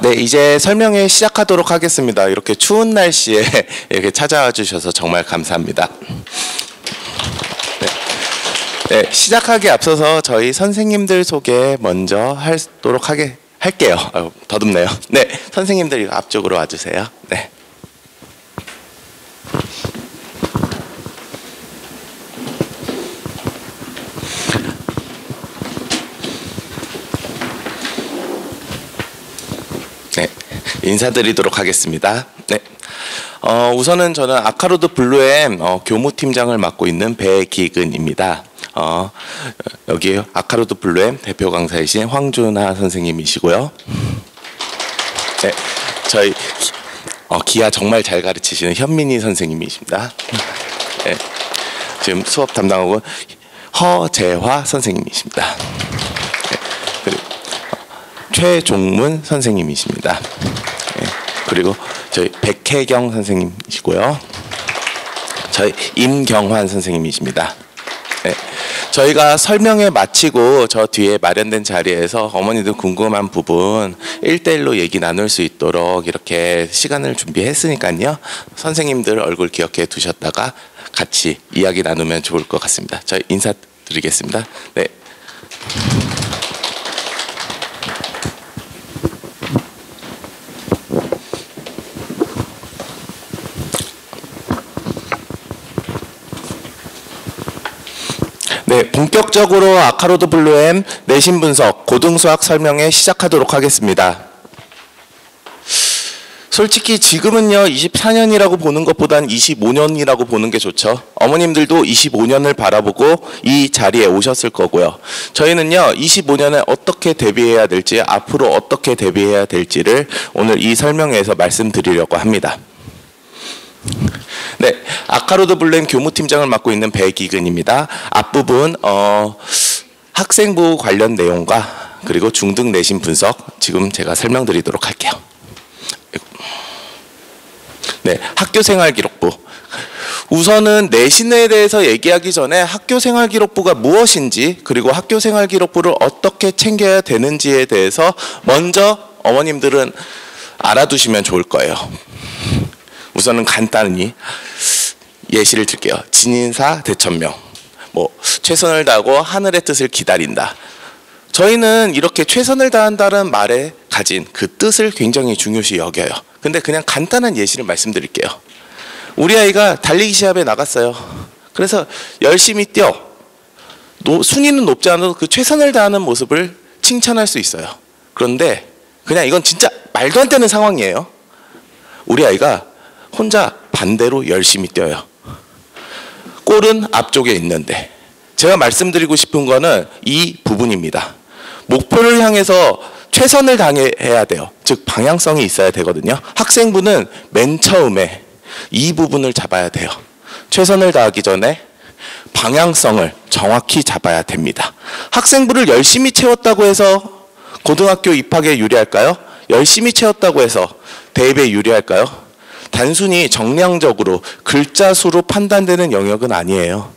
네, 이제 설명회 시작하도록 하겠습니다. 이렇게 추운 날씨에 이렇게 찾아와 주셔서 정말 감사합니다. 네, 시작하기에 앞서서 저희 선생님들 소개 먼저 하도록 할게요. 더듬네요. 네, 선생님들 앞쪽으로 와주세요. 네. 인사드리도록 하겠습니다. 네. 우선은 저는 아카로드 블루엠 교무팀장을 맡고 있는 배기근입니다. 여기 아카로드 블루엠 대표 강사이신 황준하 선생님이시고요. 네, 저희 기아 정말 잘 가르치시는 현민희 선생님이십니다. 네, 지금 수업 담당하고 허재화 선생님이십니다. 네, 그리고 최종문 선생님이십니다. 그리고 저희 백혜경 선생님이시고요. 저희 임경환 선생님이십니다. 네, 저희가 설명회 마치고 저 뒤에 마련된 자리에서 어머니들 궁금한 부분 1대1로 얘기 나눌 수 있도록 이렇게 시간을 준비했으니까요. 선생님들 얼굴 기억해 두셨다가 같이 이야기 나누면 좋을 것 같습니다. 저희 인사드리겠습니다. 네. 네, 본격적으로 아카로드 블루엠 내신 분석 고등수학 설명회 시작하도록 하겠습니다. 솔직히 지금은요 24년이라고 보는 것보단 25년이라고 보는 게 좋죠. 어머님들도 25년을 바라보고 이 자리에 오셨을 거고요. 저희는요 25년에 어떻게 대비해야 될지, 앞으로 어떻게 대비해야 될지를 오늘 이 설명회에서 말씀드리려고 합니다. 네, 아카로드 블루엠 교무팀장을 맡고 있는 배기근입니다. 앞부분 학생부 관련 내용과 그리고 중등 내신 분석 지금 제가 설명드리도록 할게요. 네, 학교생활기록부. 우선은 내신에 대해서 얘기하기 전에 학교생활기록부가 무엇인지, 그리고 학교생활기록부를 어떻게 챙겨야 되는지에 대해서 먼저 어머님들은 알아두시면 좋을 거예요. 우선은 간단히 예시를 들게요. 진인사 대천명, 최선을 다하고 하늘의 뜻을 기다린다. 저희는 이렇게 최선을 다한다는 말에 가진 그 뜻을 굉장히 중요시 여겨요. 근데 그냥 간단한 예시를 말씀드릴게요. 우리 아이가 달리기 시합에 나갔어요. 그래서 열심히 뛰어. 순위는 높지 않아도 그 최선을 다하는 모습을 칭찬할 수 있어요. 그런데 그냥 이건 진짜 말도 안 되는 상황이에요. 우리 아이가 혼자 반대로 열심히 뛰어요. 골은 앞쪽에 있는데, 제가 말씀드리고 싶은 거는 이 부분입니다. 목표를 향해서 최선을 다해야 돼요. 즉 방향성이 있어야 되거든요. 학생부는 맨 처음에 이 부분을 잡아야 돼요. 최선을 다하기 전에 방향성을 정확히 잡아야 됩니다. 학생부를 열심히 채웠다고 해서 고등학교 입학에 유리할까요? 열심히 채웠다고 해서 대입에 유리할까요? 단순히 정량적으로 글자 수로 판단되는 영역은 아니에요.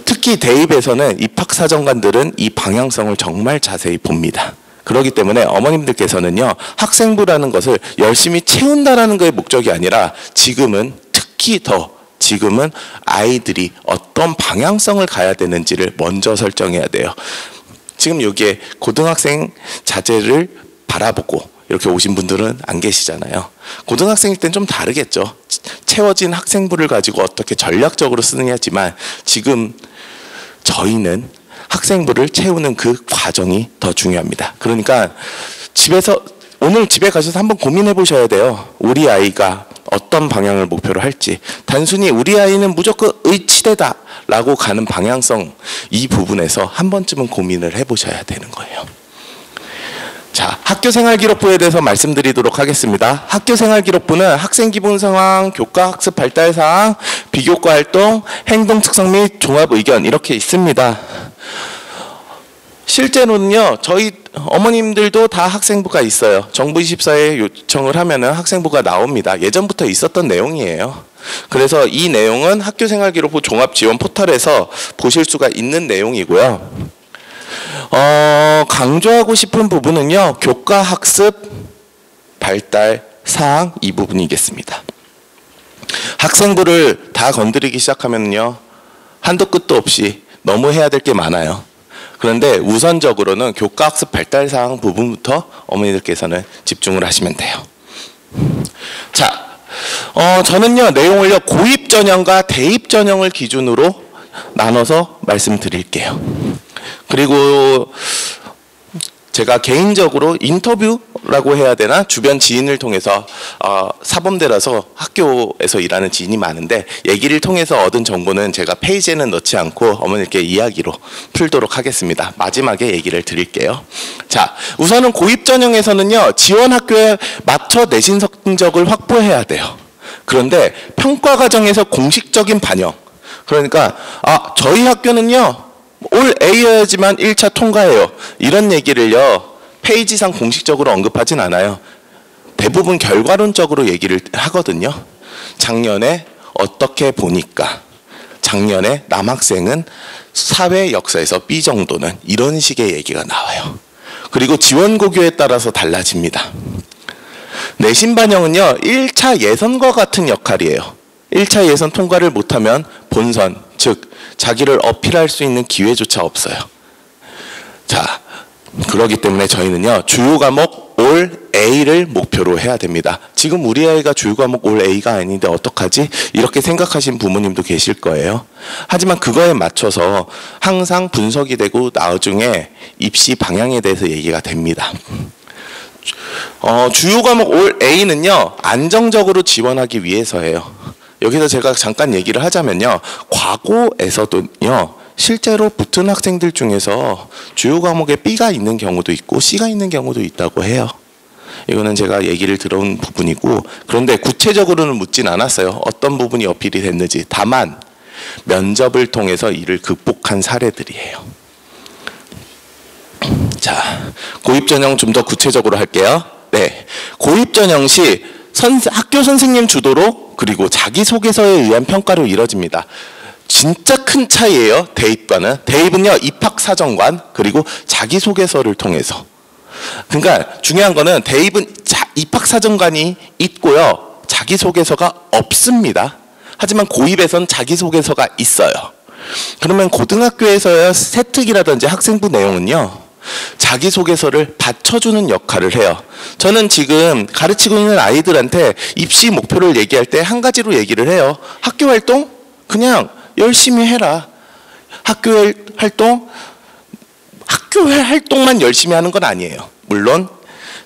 특히 대입에서는 입학사정관들은 이 방향성을 정말 자세히 봅니다. 그렇기 때문에 어머님들께서는요, 학생부라는 것을 열심히 채운다라는 것의 목적이 아니라 지금은 지금은 아이들이 어떤 방향성을 가야 되는지를 먼저 설정해야 돼요. 지금 여기에 고등학생 자제를 바라보고 이렇게 오신 분들은 안 계시잖아요. 고등학생일 땐 좀 다르겠죠. 채워진 학생부를 가지고 어떻게 전략적으로 쓰느냐지만 지금 저희는 학생부를 채우는 그 과정이 더 중요합니다. 그러니까 오늘 집에 가셔서 한번 고민해 보셔야 돼요. 우리 아이가 어떤 방향을 목표로 할지. 단순히 우리 아이는 무조건 의치대다라고 가는 방향성, 이 부분에서 한 번쯤은 고민을 해보셔야 되는 거예요. 자, 학교생활기록부에 대해서 말씀드리도록 하겠습니다. 학교생활기록부는 학생기본상황, 교과학습 발달사항, 비교과 활동, 행동 특성 및 종합의견 이렇게 있습니다. 실제로는요, 저희 어머님들도 다 학생부가 있어요. 정부24에 요청을 하면은 학생부가 나옵니다. 예전부터 있었던 내용이에요. 그래서 이 내용은 학교생활기록부 종합지원 포털에서 보실 수가 있는 내용이고요. 강조하고 싶은 부분은요, 교과학습 발달 사항 이 부분이겠습니다. 학생부를 다 건드리기 시작하면요, 한도 끝도 없이 너무 해야 될 게 많아요. 그런데 우선적으로는 교과학습 발달 사항 부분부터 어머니들께서는 집중을 하시면 돼요. 자, 저는요 내용을요 고입 전형과 대입 전형을 기준으로 나눠서 말씀드릴게요. 그리고 제가 개인적으로 인터뷰라고 해야 되나, 주변 지인을 통해서 사범대라서 학교에서 일하는 지인이 많은데 얘기를 통해서 얻은 정보는 제가 페이지에는 넣지 않고 어머니께 이야기로 풀도록 하겠습니다. 마지막에 얘기를 드릴게요. 자, 우선은 고입 전형에서는요 지원 학교에 맞춰 내신 성적을 확보해야 돼요. 그런데 평가 과정에서 공식적인 반영, 그러니까 저희 학교는요 올 A여야지만 1차 통과해요, 이런 얘기를요 페이지상 공식적으로 언급하진 않아요. 대부분 결과론적으로 얘기를 하거든요. 작년에 어떻게 보니까, 작년에 남학생은 사회 역사에서 B 정도는, 이런 식의 얘기가 나와요. 그리고 지원고교에 따라서 달라집니다. 내신 반영은요 1차 예선과 같은 역할이에요. 1차 예선 통과를 못하면 본선, 즉 자기를 어필할 수 있는 기회조차 없어요. 자, 그렇기 때문에 저희는요 주요 과목 올 A를 목표로 해야 됩니다. 지금 우리 아이가 주요 과목 올 A가 아닌데 어떡하지? 이렇게 생각하신 부모님도 계실 거예요. 하지만 그거에 맞춰서 항상 분석이 되고 나중에 입시 방향에 대해서 얘기가 됩니다. 주요 과목 올 A는요 안정적으로 지원하기 위해서예요. 여기서 제가 잠깐 얘기를 하자면요, 과거에서도요 실제로 붙은 학생들 중에서 주요 과목에 B가 있는 경우도 있고 C가 있는 경우도 있다고 해요. 이거는 제가 얘기를 들어온 부분이고, 그런데 구체적으로는 묻진 않았어요. 어떤 부분이 어필이 됐는지. 다만 면접을 통해서 이를 극복한 사례들이에요. 자, 고입 전형 좀 더 구체적으로 할게요. 네, 고입 전형 시 학교 선생님 주도로 그리고 자기소개서에 의한 평가로 이뤄집니다. 진짜 큰 차이예요. 대입과는. 대입은요 입학사정관 그리고 자기소개서를 통해서. 그러니까 중요한 거는 대입은 입학사정관이 있고요 자기소개서가 없습니다. 하지만 고입에선 자기소개서가 있어요. 그러면 고등학교에서의 세특이라든지 학생부 내용은요 자기소개서를 받쳐주는 역할을 해요. 저는 지금 가르치고 있는 아이들한테 입시 목표를 얘기할 때 한 가지로 얘기를 해요. 학교 활동 그냥 열심히 해라. 학교 활동만 열심히 하는 건 아니에요. 물론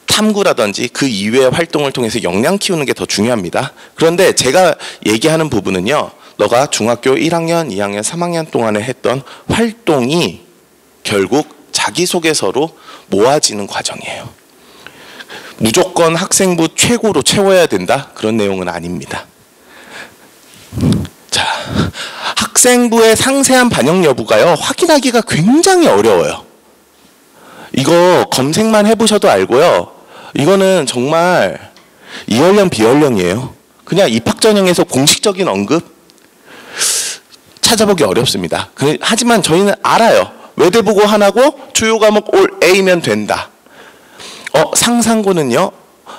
탐구라든지 그 이외의 활동을 통해서 역량 키우는 게 더 중요합니다. 그런데 제가 얘기하는 부분은요, 너가 중학교 1학년, 2학년, 3학년 동안에 했던 활동이 결국 자기소개서로 모아지는 과정이에요. 무조건 학생부 최고로 채워야 된다? 그런 내용은 아닙니다. 자, 학생부의 상세한 반영 여부가요 확인하기가 굉장히 어려워요. 이거 검색만 해보셔도 알고요, 이거는 정말 이연령 비연령이에요. 그냥 입학전형에서 공식적인 언급 찾아보기 어렵습니다. 하지만 저희는 알아요. 외대보고 하나고 주요 과목 올 A면 된다. 상상고는요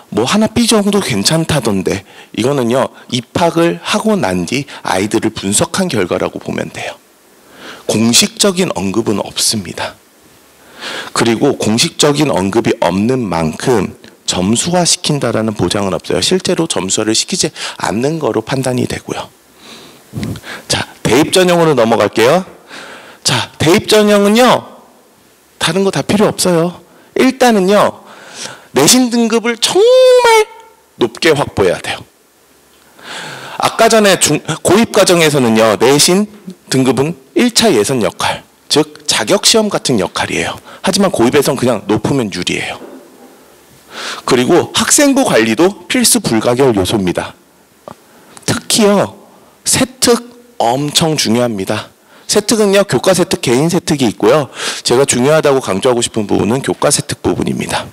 뭐 하나 B 정도 괜찮다던데, 이거는요 입학을 하고 난 뒤 아이들을 분석한 결과라고 보면 돼요. 공식적인 언급은 없습니다. 그리고 공식적인 언급이 없는 만큼 점수화 시킨다라는 보장은 없어요. 실제로 점수화를 시키지 않는 거로 판단이 되고요. 자, 대입 전형으로 넘어갈게요. 자, 대입 전형은요 다른 거 다 필요 없어요. 일단은요 내신 등급을 정말 높게 확보해야 돼요. 아까 전에 고입 과정에서는요 내신 등급은 1차 예선 역할, 즉 자격시험 같은 역할이에요. 하지만 고입에선 그냥 높으면 유리해요. 그리고 학생부 관리도 필수 불가결 요소입니다. 특히요 세특 엄청 중요합니다. 세특은요 교과 세특, 개인 세특이 있고요. 제가 중요하다고 강조하고 싶은 부분은 교과 세특 부분입니다.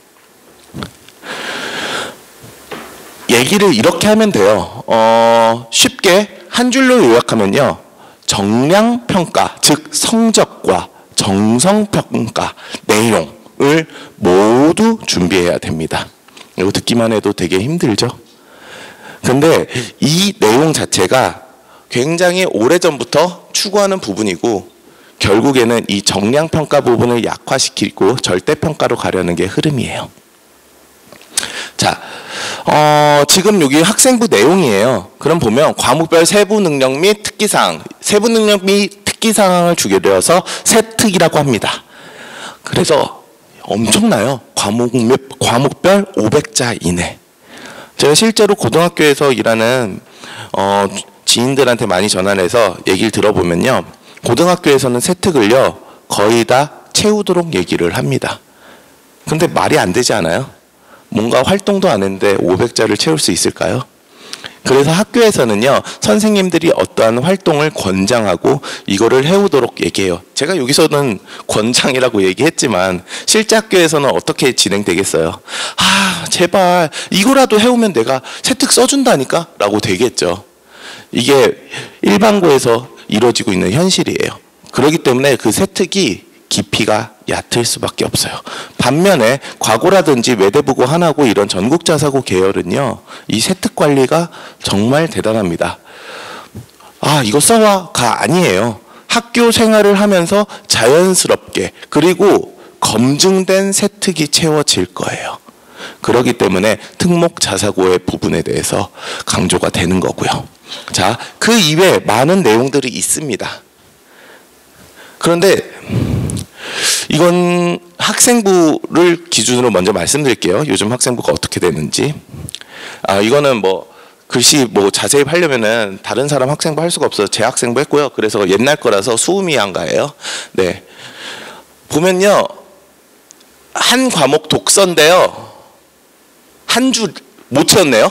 얘기를 이렇게 하면 돼요. 쉽게 한 줄로 요약하면요, 정량평가, 즉 성적과 정성평가 내용을 모두 준비해야 됩니다. 이거 듣기만 해도 되게 힘들죠. 근데 이 내용 자체가 굉장히 오래전부터 추구하는 부분이고 결국에는 이 정량평가 부분을 약화시키고 절대평가로 가려는 게 흐름이에요. 자, 지금 여기 학생부 내용이에요. 그럼 보면 과목별 세부 능력 및 특기사항, 세부 능력 및 특기사항을 주기로 해서 세특이라고 합니다. 그래서 엄청나요. 과목별 500자 이내. 제가 실제로 고등학교에서 일하는 지인들한테 많이 전화해서 얘기를 들어보면요. 고등학교에서는 세특을요. 거의 다 채우도록 얘기를 합니다. 근데 말이 안 되지 않아요? 뭔가 활동도 안 했는데 500자를 채울 수 있을까요? 그래서 학교에서는요. 선생님들이 어떠한 활동을 권장하고 이거를 해오도록 얘기해요. 제가 여기서는 권장이라고 얘기했지만 실제 학교에서는 어떻게 진행되겠어요? 아, 제발 이거라도 해오면 내가 세특 써준다니까? 라고 되겠죠. 이게 일반고에서 이루어지고 있는 현실이에요. 그렇기 때문에 그 세특이 깊이가 얕을 수밖에 없어요. 반면에 과고라든지 외대부고 하나고 이런 전국자사고 계열은요. 이 세특 관리가 정말 대단합니다. 아, 이거 써와가 아니에요. 학교 생활을 하면서 자연스럽게 그리고 검증된 세특이 채워질 거예요. 그렇기 때문에 특목자사고의 부분에 대해서 강조가 되는 거고요. 자, 그 이외에 많은 내용들이 있습니다. 그런데 이건 학생부를 기준으로 먼저 말씀드릴게요. 요즘 학생부가 어떻게 되는지. 이거는 뭐 글씨 뭐 자세히 하려면은 다른 사람 학생부 할 수가 없어서 제 학생부 했고요. 그래서 옛날 거라서 수음이 한가예요. 네. 보면요. 한 과목 독서인데요. 한 줄 못 채웠네요.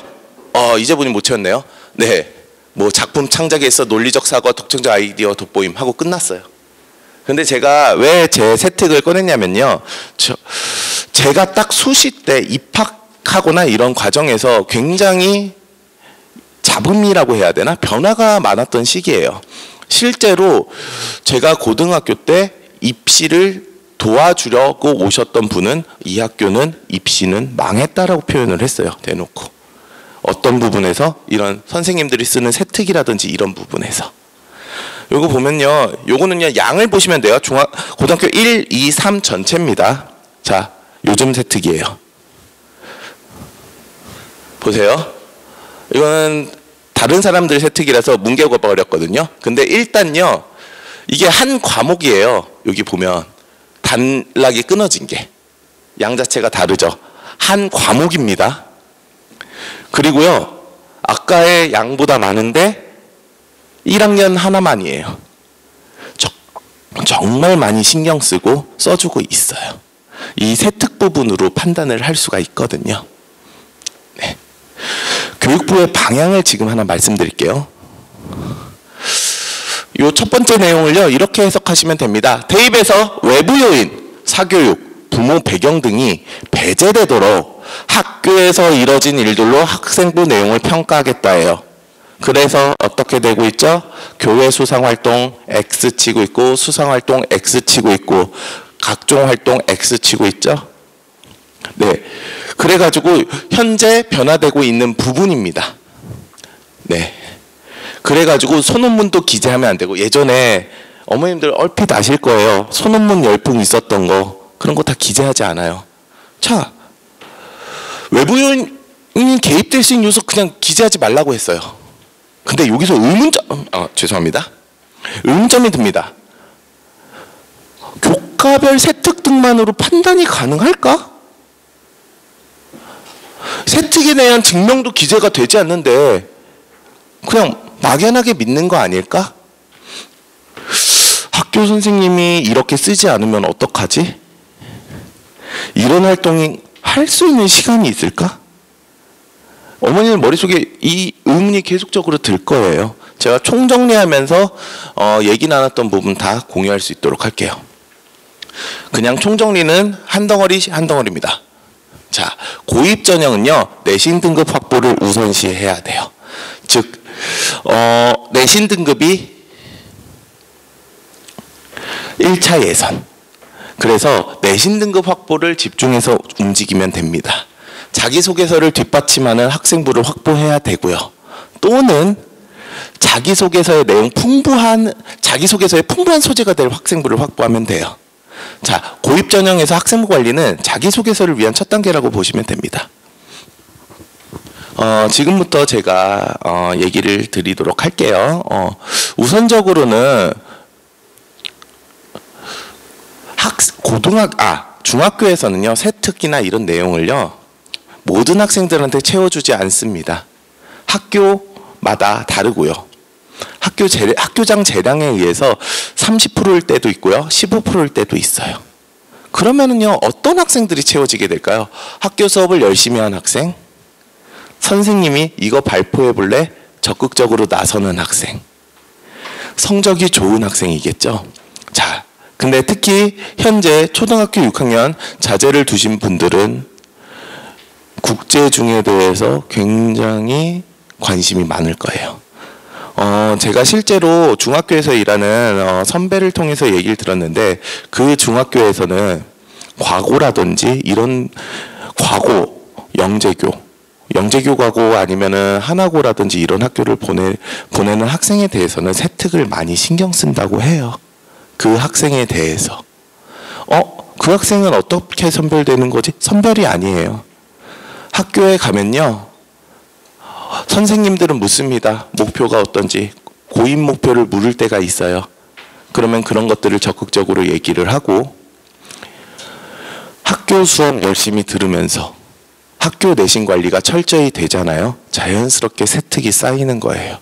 이제 보니 못 채웠네요. 네. 뭐 작품 창작에 있어 논리적 사고, 독창적 아이디어 돋보임 하고 끝났어요. 근데 제가 왜 제 세특을 꺼냈냐면요. 제가 딱 수시 때 입학하거나 이런 과정에서 굉장히 잡음이라고 해야 되나? 변화가 많았던 시기예요. 실제로 제가 고등학교 때 입시를 도와주려고 오셨던 분은 이 학교는 입시는 망했다라고 표현을 했어요. 대놓고. 어떤 부분에서 이런 선생님들이 쓰는 세특이라든지 이런 부분에서. 요거 보면요. 요거는요. 양을 보시면 돼요. 고등학교 1, 2, 3 전체입니다. 자, 요즘 세특이에요. 보세요. 이거는 다른 사람들 세특이라서 뭉개버렸거든요. 근데 일단요. 이게 한 과목이에요. 여기 보면 단락이 끊어진 게. 양 자체가 다르죠. 한 과목입니다. 그리고요. 아까의 양보다 많은데 1학년 하나만이에요. 정말 많이 신경 쓰고 써주고 있어요. 이 세특 부분으로 판단을 할 수가 있거든요. 네. 교육부의 방향을 지금 하나 말씀드릴게요. 요 첫 번째 내용을요. 이렇게 해석하시면 됩니다. 대입에서 외부 요인, 사교육, 부모 배경 등이 배제되도록 학교에서 이뤄진 일들로 학생부 내용을 평가하겠다예요. 그래서 어떻게 되고 있죠? 교회 수상활동 X 치고 있고 수상활동 X 치고 있고 각종 활동 X 치고 있죠? 네. 그래가지고 현재 변화되고 있는 부분입니다. 네. 그래가지고 소논문도 기재하면 안 되고 예전에 어머님들 얼핏 아실 거예요. 소논문 열풍 있었던 거 그런 거 다 기재하지 않아요. 자, 외부 요인이 개입될 수 있는 요소 그냥 기재하지 말라고 했어요. 근데 여기서 죄송합니다. 의문점이 듭니다. 교과별 세특 등만으로 판단이 가능할까? 세특에 대한 증명도 기재가 되지 않는데 그냥 막연하게 믿는 거 아닐까? 학교 선생님이 이렇게 쓰지 않으면 어떡하지? 이런 활동이 할 수 있는 시간이 있을까? 어머니는 머릿속에 이 의문이 계속적으로 들 거예요. 제가 총정리하면서 얘기 나눴던 부분 다 공유할 수 있도록 할게요. 그냥 총정리는 한 덩어리입니다. 자, 고입 전형은요. 내신 등급 확보를 우선시해야 돼요. 즉 내신 등급이 1차 예선. 그래서 내신 등급 확보를 집중해서 움직이면 됩니다. 자기소개서를 뒷받침하는 학생부를 확보해야 되고요. 또는 자기소개서의 자기소개서에 풍부한 소재가 될 학생부를 확보하면 돼요. 자, 고입 전형에서 학생부 관리는 자기소개서를 위한 첫 단계라고 보시면 됩니다. 지금부터 제가 얘기를 드리도록 할게요. 우선적으로는 중학교에서는요, 새특기나 이런 내용을요, 모든 학생들한테 채워주지 않습니다. 학교마다 다르고요. 학교장 재량에 의해서 30%일 때도 있고요, 15%일 때도 있어요. 그러면은요, 어떤 학생들이 채워지게 될까요? 학교 수업을 열심히 한 학생, 선생님이 이거 발표해 볼래? 적극적으로 나서는 학생, 성적이 좋은 학생이겠죠. 자, 근데 특히 현재 초등학교 6학년 자제를 두신 분들은 국제중에 대해서 굉장히 관심이 많을 거예요. 제가 실제로 중학교에서 일하는 선배를 통해서 얘기를 들었는데, 그 중학교에서는 과고라든지 이런 과고, 영재교 과고 아니면은 하나고라든지 이런 학교를 보내는 학생에 대해서는 세특을 많이 신경 쓴다고 해요. 그 학생에 대해서. 그 학생은 어떻게 선별되는 거지? 선별이 아니에요. 학교에 가면요, 선생님들은 묻습니다. 목표가 어떤지. 고입 목표를 물을 때가 있어요. 그러면 그런 것들을 적극적으로 얘기를 하고, 학교 수업 열심히 들으면서 학교 내신 관리가 철저히 되잖아요. 자연스럽게 세특이 쌓이는 거예요.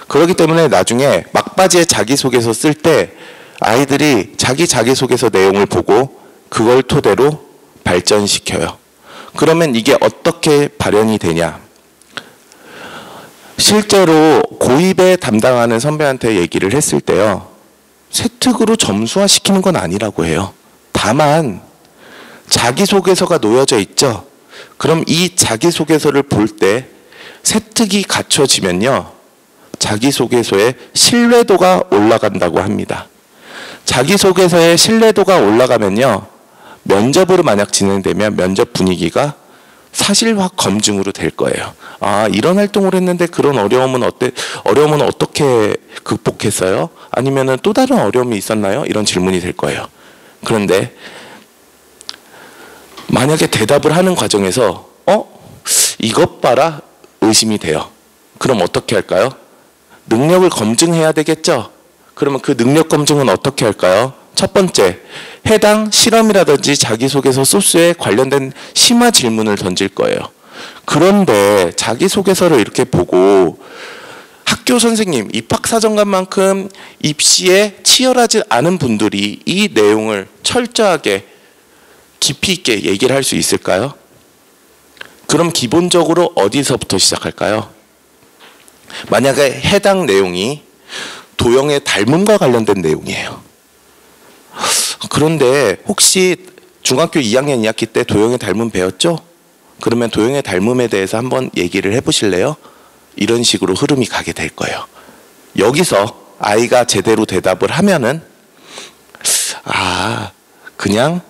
그렇기 때문에 나중에 막바지에 자기소개서 쓸 때 아이들이 자기소개서 내용을 보고 그걸 토대로 발전시켜요. 그러면 이게 어떻게 발현이 되냐? 실제로 고입에 담당하는 선배한테 얘기를 했을 때요, 세특으로 점수화시키는 건 아니라고 해요. 다만 자기소개서가 놓여져 있죠. 그럼 이 자기소개서를 볼 때 세특이 갖춰지면요, 자기소개서의 신뢰도가 올라간다고 합니다. 자기소개서의 신뢰도가 올라가면요, 면접으로 만약 진행되면 면접 분위기가 사실화 검증으로 될 거예요. 이런 활동을 했는데 그런 어려움은 어떻게 극복했어요? 아니면은 또 다른 어려움이 있었나요? 이런 질문이 될 거예요. 그런데 만약에 대답을 하는 과정에서 이것 봐라 의심이 돼요. 그럼 어떻게 할까요? 능력을 검증해야 되겠죠? 그러면 그 능력 검증은 어떻게 할까요? 첫 번째, 해당 실험이라든지 자기소개서 소스에 관련된 심화 질문을 던질 거예요. 그런데 자기소개서를 이렇게 보고 학교 선생님, 입학사정관만큼 입시에 치열하지 않은 분들이 이 내용을 철저하게 깊이 있게 얘기를 할 수 있을까요? 그럼 기본적으로 어디서부터 시작할까요? 만약에 해당 내용이 도형의 닮음과 관련된 내용이에요. 그런데 혹시 중학교 2학년 2학기 때 도형의 닮음 배웠죠? 그러면 도형의 닮음에 대해서 한번 얘기를 해보실래요? 이런 식으로 흐름이 가게 될 거예요. 여기서 아이가 제대로 대답을 하면은 그냥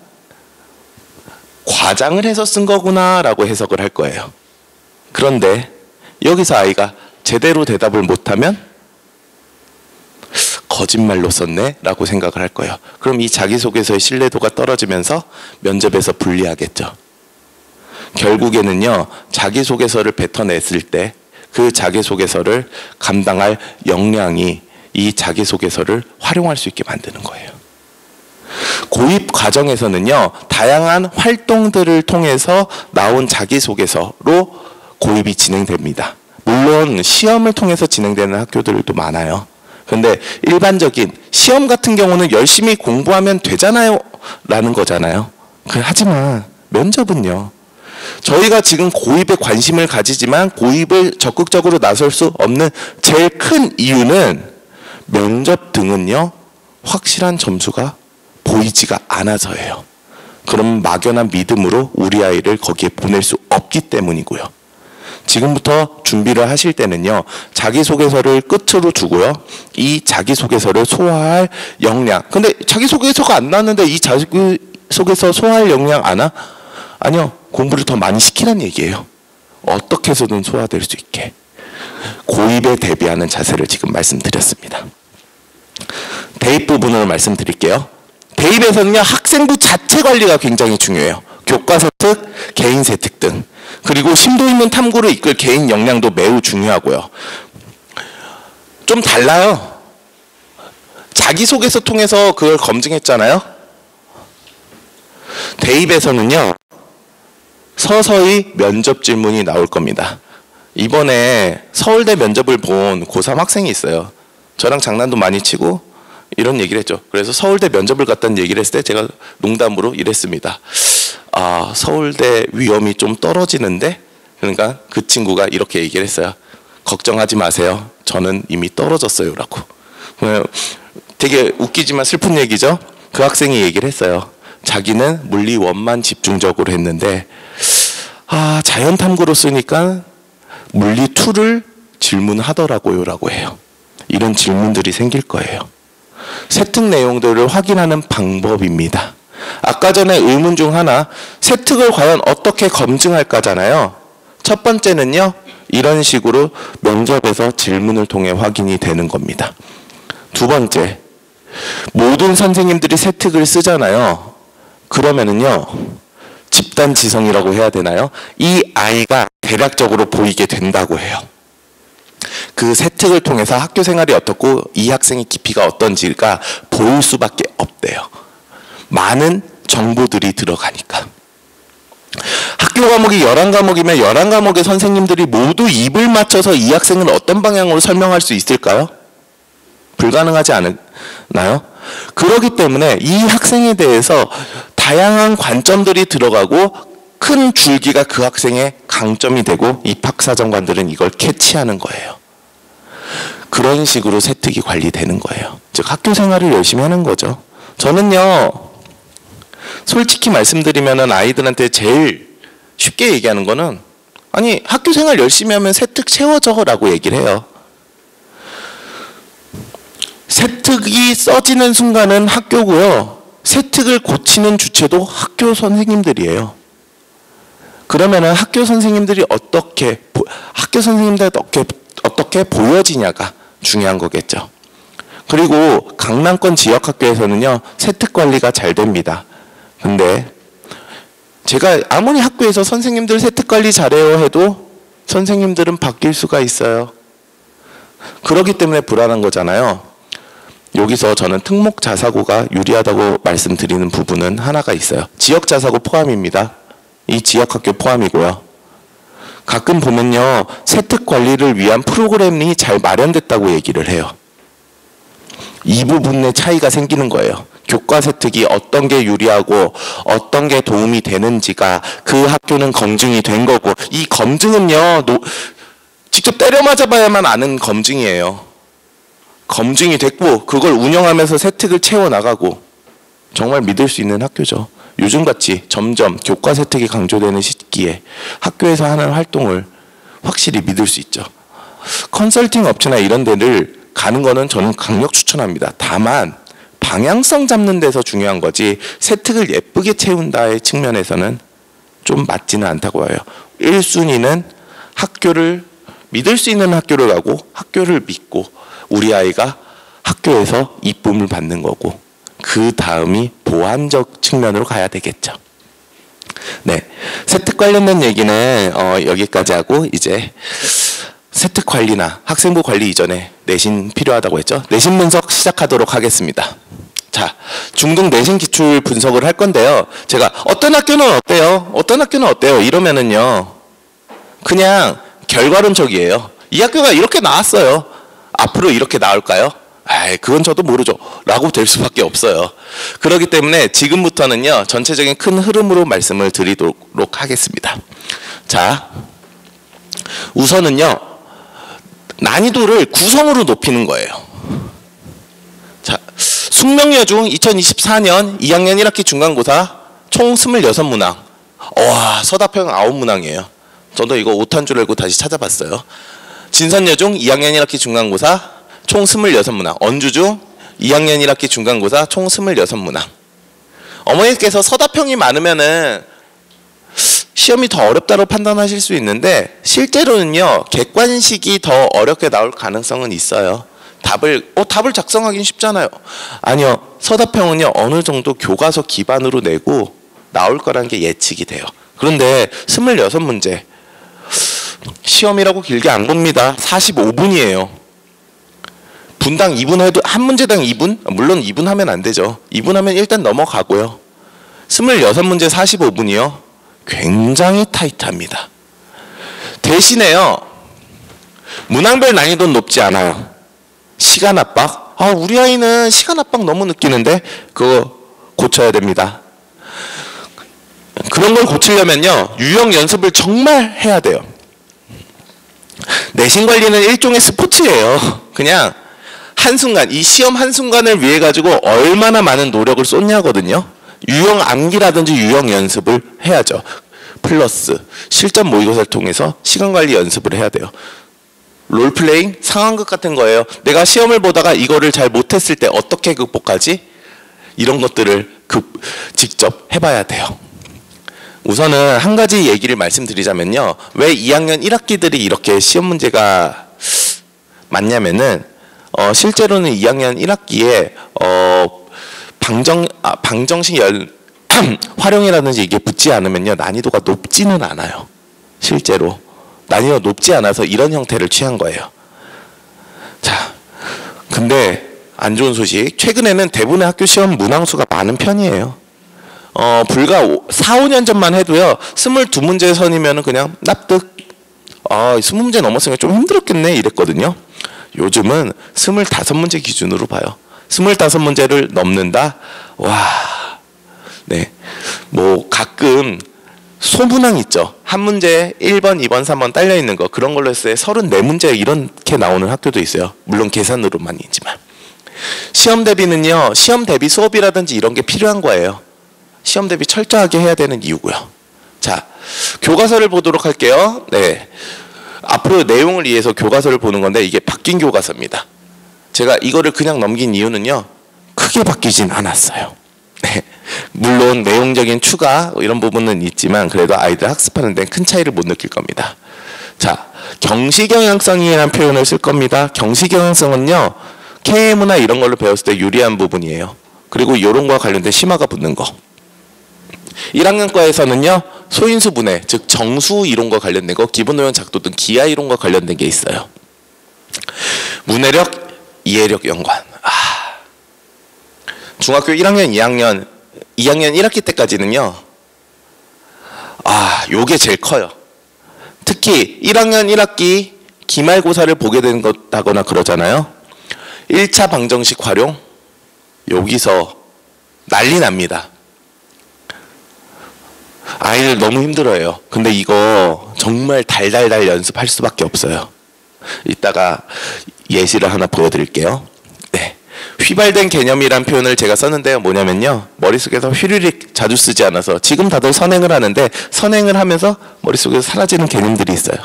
과장을 해서 쓴 거구나 라고 해석을 할 거예요. 그런데 여기서 아이가 제대로 대답을 못하면 거짓말로 썼네 라고 생각을 할 거예요. 그럼 이 자기소개서의 신뢰도가 떨어지면서 면접에서 불리하겠죠. 결국에는요, 자기소개서를 뱉어냈을 때 그 자기소개서를 감당할 역량이 이 자기소개서를 활용할 수 있게 만드는 거예요. 고입 과정에서는요, 다양한 활동들을 통해서 나온 자기소개서로 고입이 진행됩니다. 물론 시험을 통해서 진행되는 학교들도 많아요. 근데 일반적인 시험 같은 경우는 열심히 공부하면 되잖아요 라는 거잖아요. 하지만 면접은요, 저희가 지금 고입에 관심을 가지지만 고입을 적극적으로 나설 수 없는 제일 큰 이유는 면접 등은요, 확실한 점수가 보이지가 않아서예요. 그럼 막연한 믿음으로 우리 아이를 거기에 보낼 수 없기 때문이고요. 지금부터 준비를 하실 때는요, 자기소개서를 끝으로 두고요, 이 자기소개서를 소화할 역량. 근데 자기소개서가 안 나왔는데 이 자기소개서 소화할 역량 아나? 아니요. 공부를 더 많이 시키라는 얘기예요. 어떻게 해서든 소화될 수 있게. 고입에 대비하는 자세를 지금 말씀드렸습니다. 대입 부분을 말씀드릴게요. 대입에서는요, 학생부 자체 관리가 굉장히 중요해요. 교과 세특, 개인 세특 등. 그리고 심도 있는 탐구를 이끌 개인 역량도 매우 중요하고요. 좀 달라요. 자기소개서 통해서 그걸 검증했잖아요. 대입에서는요, 서서히 면접 질문이 나올 겁니다. 이번에 서울대 면접을 본 고3 학생이 있어요. 저랑 장난도 많이 치고 이런 얘기를 했죠. 그래서 서울대 면접을 갔다는 얘기를 했을 때 제가 농담으로 이랬습니다. 아, 서울대 위험이 좀 떨어지는데? 그러니까 그 친구가 이렇게 얘기를 했어요. 걱정하지 마세요. 저는 이미 떨어졌어요. 라고. 되게 웃기지만 슬픈 얘기죠. 그 학생이 얘기를 했어요. 자기는 물리 원만 집중적으로 했는데 자연 탐구로 쓰니까 물리 2를 질문하더라고요. 라고 해요. 이런 질문들이 생길 거예요. 세특 내용들을 확인하는 방법입니다. 아까 전에 의문 중 하나, 세특을 과연 어떻게 검증할까잖아요. 첫 번째는요, 이런 식으로 면접에서 질문을 통해 확인이 되는 겁니다. 두 번째, 모든 선생님들이 세특을 쓰잖아요. 그러면은요, 집단 지성이라고 해야 되나요? 이 아이가 대략적으로 보이게 된다고 해요. 그 세특을 통해서 학교 생활이 어떻고 이 학생의 깊이가 어떤지가 보일 수밖에 없대요. 많은 정보들이 들어가니까. 학교 과목이 11과목이면 11과목의 선생님들이 모두 입을 맞춰서 이 학생을 어떤 방향으로 설명할 수 있을까요? 불가능하지 않나요? 그렇기 때문에 이 학생에 대해서 다양한 관점들이 들어가고 큰 줄기가 그 학생의 강점이 되고 입학사정관들은 이걸 캐치하는 거예요. 그런 식으로 세특이 관리되는 거예요. 즉 학교 생활을 열심히 하는 거죠. 저는요, 솔직히 말씀드리면 아이들한테 제일 쉽게 얘기하는 거는, 아니 학교 생활 열심히 하면 세특 채워져 라고 얘기를 해요. 세특이 써지는 순간은 학교고요, 세특을 고치는 주체도 학교 선생님들이에요. 그러면은 학교 선생님들이 어떻게 보여지냐가 중요한 거겠죠. 그리고 강남권 지역 학교에서는요, 세특 관리가 잘 됩니다. 근데 제가 아무리 학교에서 선생님들 세특 관리 잘해요 해도 선생님들은 바뀔 수가 있어요. 그렇기 때문에 불안한 거잖아요. 여기서 저는 특목 자사고가 유리하다고 말씀드리는 부분은 하나가 있어요. 지역 자사고 포함입니다. 이 지역 학교 포함이고요. 가끔 보면요, 세특 관리를 위한 프로그램이 잘 마련됐다고 얘기를 해요. 이 부분의 차이가 생기는 거예요. 교과 세특이 어떤 게 유리하고 어떤 게 도움이 되는지가 그 학교는 검증이 된 거고, 이 검증은요, 직접 때려 맞아봐야만 아는 검증이에요. 검증이 됐고 그걸 운영하면서 세특을 채워나가고 정말 믿을 수 있는 학교죠. 요즘같이 점점 교과 세특이 강조되는 시기에 학교에서 하는 활동을 확실히 믿을 수 있죠. 컨설팅 업체나 이런 데를 가는 거는 저는 강력 추천합니다. 다만 방향성 잡는 데서 중요한 거지 세특을 예쁘게 채운다의 측면에서는 좀 맞지는 않다고 해요. 1순위는 학교를 믿을 수 있는 학교를 가고 학교를 믿고 우리 아이가 학교에서 이쁨을 받는 거고, 그 다음이 보완적 측면으로 가야 되겠죠. 네, 세특 관련된 얘기는 여기까지 하고, 이제 세특 관리나 학생부 관리 이전에 내신 필요하다고 했죠. 내신 분석 시작하도록 하겠습니다. 자, 중등 내신 기출 분석을 할 건데요. 제가 어떤 학교는 어때요? 어떤 학교는 어때요? 이러면은요, 그냥 결과론적이에요. 이 학교가 이렇게 나왔어요. 앞으로 이렇게 나올까요? 그건 저도 모르죠. 라고 될 수밖에 없어요. 그렇기 때문에 지금부터는요, 전체적인 큰 흐름으로 말씀을 드리도록 하겠습니다. 자, 우선은요, 난이도를 구성으로 높이는 거예요. 자, 숙명여중 2024년 2학년 1학기 중간고사 총 26문항. 와, 서답형 9문항이에요. 저도 이거 오탄 줄 알고 다시 찾아봤어요. 진선여중 2학년 1학기 중간고사 총 26문항, 언주중 2학년 1학기 중간고사 총 26문항. 어머니께서 서답형이 많으면은 시험이 더 어렵다고 판단하실 수 있는데 실제로는요 객관식이 더 어렵게 나올 가능성은 있어요. 답을 작성하긴 쉽잖아요. 아니요, 서답형은요 어느 정도 교과서 기반으로 내고 나올 거라는 게 예측이 돼요. 그런데 26문제 시험이라고 길게 안 봅니다. 45분이에요. 분당 2분 해도 한 문제당 2분? 물론 2분 하면 안 되죠. 2분 하면 일단 넘어가고요. 26문제 45분이요. 굉장히 타이트합니다. 대신에요. 문항별 난이도는 높지 않아요. 시간 압박. 우리 아이는 시간 압박 너무 느끼는데 그거 고쳐야 됩니다. 그런 걸 고치려면요. 유형 연습을 정말 해야 돼요. 내신 관리는 일종의 스포츠예요. 그냥 한순간, 이 시험 한순간을 위해 가지고 얼마나 많은 노력을 쏟냐거든요. 유형 암기라든지 유형 연습을 해야죠. 플러스 실전 모의고사를 통해서 시간 관리 연습을 해야 돼요. 롤플레잉, 상황극 같은 거예요. 내가 시험을 보다가 이거를 잘 못했을 때 어떻게 극복하지? 이런 것들을 직접 해봐야 돼요. 우선은 한 가지 얘기를 말씀드리자면요. 왜 2학년 1학기들이 이렇게 시험 문제가 많냐면은 실제로는 2학년 1학기에 방정식 활용이라든지 이게 붙지 않으면요 난이도가 높지는 않아요. 실제로 난이도가 높지 않아서 이런 형태를 취한 거예요. 자, 근데 안 좋은 소식, 최근에는 대부분의 학교 시험 문항수가 많은 편이에요. 불과 4, 5년 전만 해도요 22문제 선이면 그냥 납득, 20문제 넘었으니까 좀 힘들었겠네 이랬거든요. 요즘은 25문제 기준으로 봐요. 25문제를 넘는다? 와, 네, 뭐 가끔 소문항 있죠. 한 문제 1번, 2번, 3번 딸려 있는 거, 그런 걸로 했을 때 34문제 이렇게 나오는 학교도 있어요. 물론 계산으로만이지만. 시험 대비는요, 시험 대비 수업이라든지 이런 게 필요한 거예요. 시험 대비 철저하게 해야 되는 이유고요. 자, 교과서를 보도록 할게요. 네, 앞으로 내용을 위해서 교과서를 보는 건데 이게 바뀐 교과서입니다. 제가 이거를 그냥 넘긴 이유는요, 크게 바뀌진 않았어요. 네, 물론 내용적인 추가 이런 부분은 있지만 그래도 아이들 학습하는 데는 큰 차이를 못 느낄 겁니다. 자, 경시경향성이라는 표현을 쓸 겁니다. 경시경향성은요 KM이나 이런 걸로 배웠을 때 유리한 부분이에요. 그리고 이런 거와 관련된 심화가 붙는 거. 1학년과에서는요 소인수 분해, 즉 정수 이론과 관련된 거, 기본오형 작도 등 기하 이론과 관련된 게 있어요. 문해력, 이해력 연관. 중학교 1학년, 2학년 1학기 때까지는요 요게 제일 커요. 특히 1학년 1학기 기말고사를 보게 되는 거다거나 그러잖아요. 1차 방정식 활용, 여기서 난리 납니다. 아이들 너무 힘들어해요. 근데 이거 정말 달달달 연습할 수밖에 없어요. 이따가 예시를 하나 보여드릴게요. 네, 휘발된 개념이란 표현을 제가 썼는데요. 뭐냐면요, 머릿속에서 휘리릭 자주 쓰지 않아서 지금 다들 선행을 하는데 선행을 하면서 머릿속에서 사라지는 개념들이 있어요.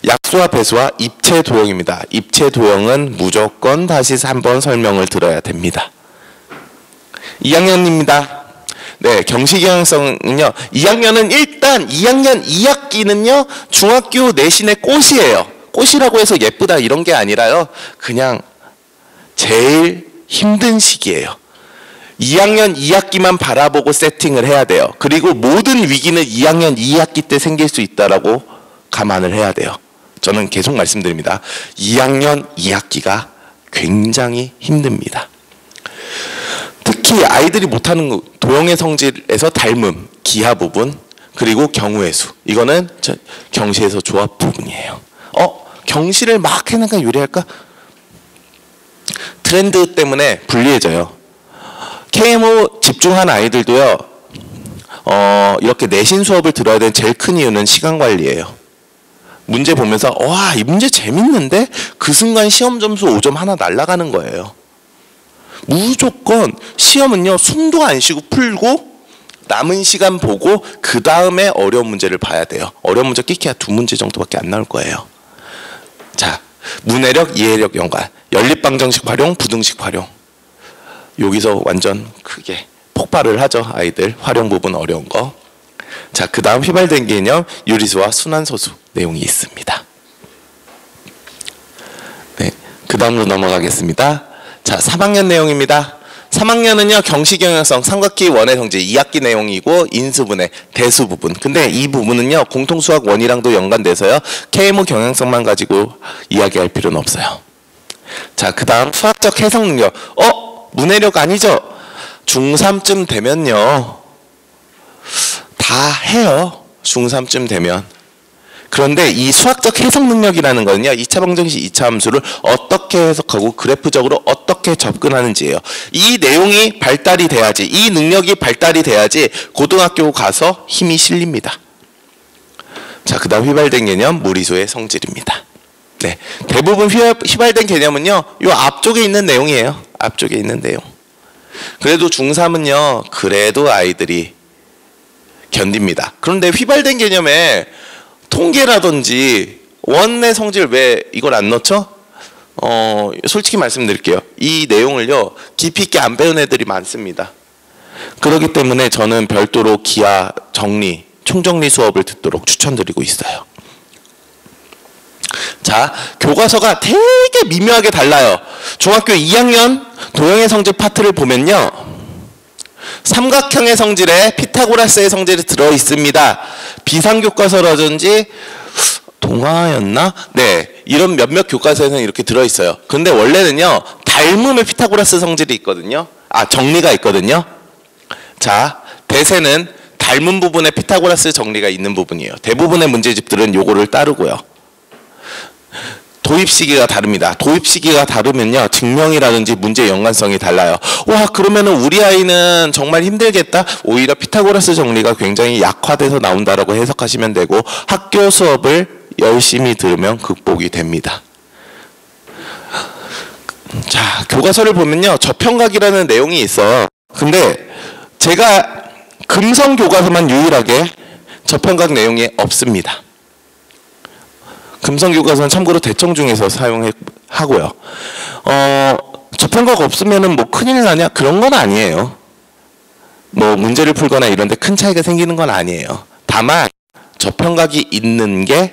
약수와 배수와 입체 도형입니다. 입체 도형은 무조건 다시 3번 설명을 들어야 됩니다. 2학년입니다. 네, 경시경향성은요 2학년은 일단 2학년 2학기는요 중학교 내신의 꽃이에요. 꽃이라고 해서 예쁘다 이런 게 아니라요, 그냥 제일 힘든 시기예요. 2학년 2학기만 바라보고 세팅을 해야 돼요. 그리고 모든 위기는 2학년 2학기 때 생길 수 있다라고 감안을 해야 돼요. 저는 계속 말씀드립니다. 2학년 2학기가 굉장히 힘듭니다. 특히 아이들이 못하는 도형의 성질에서 닮음, 기하 부분, 그리고 경우의 수, 이거는 경시에서 조합 부분이에요. 경시를 막 해나가 유리할까? 트렌드 때문에 불리해져요. KMO 집중한 아이들도요 이렇게 내신 수업을 들어야 되는 제일 큰 이유는 시간 관리예요. 문제 보면서 와, 이 문제 재밌는데? 그 순간 시험 점수 5점 하나 날아가는 거예요. 무조건 시험은요 숨도 안 쉬고 풀고 남은 시간 보고 그 다음에 어려운 문제를 봐야 돼요. 어려운 문제 끼키야 2문제 정도밖에 안 나올 거예요. 자, 문해력, 이해력 연관, 연립방정식 활용, 부등식 활용. 여기서 완전 크게 폭발을 하죠. 아이들 활용 부분 어려운 거. 자, 그 다음 휘발된 개념, 유리수와 순환소수 내용이 있습니다. 네, 그 다음으로 넘어가겠습니다. 자, 3학년 내용입니다. 3학년은요, 경시경영성, 삼각기 원의 성질 2학기 내용이고, 인수분해, 대수 부분. 근데 이 부분은요, 공통수학 원이랑도 연관돼서요, KMO 경향성만 가지고 이야기할 필요는 없어요. 자, 그 다음 수학적 해석 능력. 문해력 아니죠? 중3쯤 되면요, 다 해요. 중3쯤 되면. 그런데 이 수학적 해석 능력이라는 거는요, 2차 방정식, 2차 함수를 어떻게 해석하고 그래프적으로 어떻게 접근하는지예요. 이 내용이 발달이 돼야지, 이 능력이 발달이 돼야지 고등학교 가서 힘이 실립니다. 자, 그 다음 휘발된 개념, 무리수의 성질입니다. 네, 대부분 휘발된 개념은요, 요 앞쪽에 있는 내용이에요. 앞쪽에 있는 내용. 그래도 중3은요, 그래도 아이들이 견딥니다. 그런데 휘발된 개념에 통계라든지 원의 성질 왜 이걸 안 넣죠? 솔직히 말씀드릴게요. 이 내용을요, 깊이 있게 안 배운 애들이 많습니다. 그렇기 때문에 저는 별도로 기하 정리, 총정리 수업을 듣도록 추천드리고 있어요. 자, 교과서가 되게 미묘하게 달라요. 중학교 2학년 도형의 성질 파트를 보면요, 삼각형의 성질에 피타고라스의 성질이 들어있습니다. 비상교과서라든지 동화였나? 네, 이런 몇몇 교과서에서는 이렇게 들어있어요. 근데 원래는요, 닮음의 피타고라스 성질이 있거든요. 정리가 있거든요. 자, 대세는 닮은 부분에 피타고라스 정리가 있는 부분이에요. 대부분의 문제집들은 요거를 따르고요. 도입 시기가 다릅니다. 도입 시기가 다르면요, 증명이라든지 문제 연관성이 달라요. 와, 그러면은 우리 아이는 정말 힘들겠다. 오히려 피타고라스 정리가 굉장히 약화돼서 나온다라고 해석하시면 되고, 학교 수업을 열심히 들으면 극복이 됩니다. 자, 교과서를 보면요, 저평각이라는 내용이 있어요. 근데 제가 금성 교과서만 유일하게 저평각 내용이 없습니다. 금성 교과서는 참고로 대청 중에서 사용하고요. 저평각 없으면은 뭐 큰일 나냐? 그런 건 아니에요. 뭐 문제를 풀거나 이런데 큰 차이가 생기는 건 아니에요. 다만 저평각이 있는 게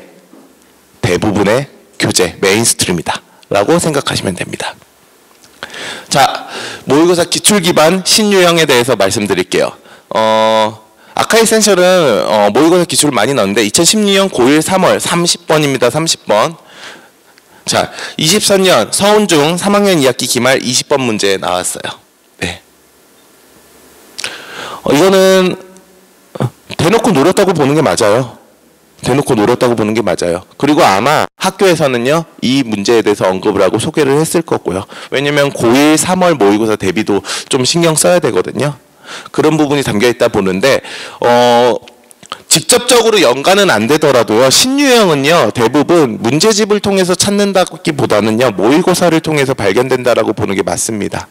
대부분의 교재 메인스트림이다 라고 생각하시면 됩니다. 자, 모의고사 기출기반 신유형에 대해서 말씀드릴게요. 아카 에센셜은 모의고사 기출을 많이 넣었는데 2016년 고1 3월 30번입니다. 30번. 자, 24년 서운중 3학년 2학기 기말 20번 문제 나왔어요. 네. 이거는 대놓고 노렸다고 보는 게 맞아요. 대놓고 노렸다고 보는 게 맞아요. 그리고 아마 학교에서는요, 이 문제에 대해서 언급을 하고 소개를 했을 거고요. 왜냐면 고1 3월 모의고사 대비도 좀 신경 써야 되거든요. 그런 부분이 담겨있다 보는데, 직접적으로 연관은 안 되더라도요, 신유형은요, 대부분 문제집을 통해서 찾는다기보다는요, 모의고사를 통해서 발견된다라고 보는 게 맞습니다.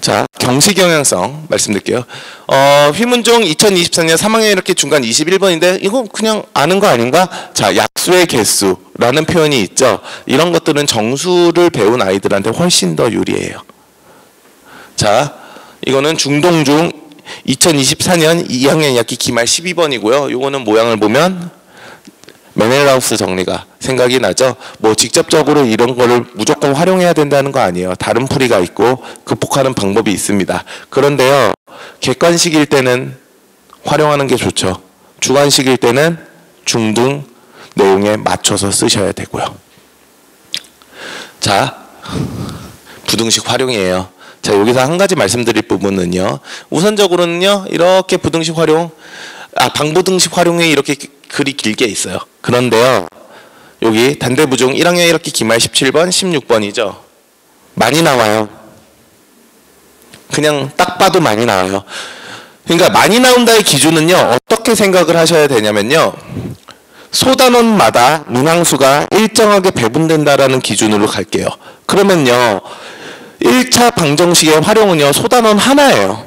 자, 경시경향성 말씀드릴게요. 휘문종 2024년 3학년 이렇게 중간 21번인데 이거 그냥 아는 거 아닌가? 자, 약수의 개수라는 표현이 있죠. 이런 것들은 정수를 배운 아이들한테 훨씬 더 유리해요. 자, 이거는 중동중 2024년 2학년 2학기 기말 12번이고요. 이거는 모양을 보면 메넬하우스 정리가 생각이 나죠. 뭐 직접적으로 이런 거를 무조건 활용해야 된다는 거 아니에요. 다른 풀이가 있고 극복하는 방법이 있습니다. 그런데요, 객관식일 때는 활용하는 게 좋죠. 주관식일 때는 중등 내용에 맞춰서 쓰셔야 되고요. 자, 부등식 활용이에요. 자, 여기서 한 가지 말씀드릴 부분은요, 우선적으로는요, 이렇게 부등식 활용, 방부등식 활용이 이렇게 글이 길게 있어요. 그런데요, 여기 단대부중 1학년 1학기 기말 17번, 16번이죠. 많이 나와요. 그냥 딱 봐도 많이 나와요. 그러니까 많이 나온다의 기준은요, 어떻게 생각을 하셔야 되냐면요, 소단원마다 문항수가 일정하게 배분된다라는 기준으로 갈게요. 그러면요, 1차 방정식의 활용은요, 소단원 하나예요.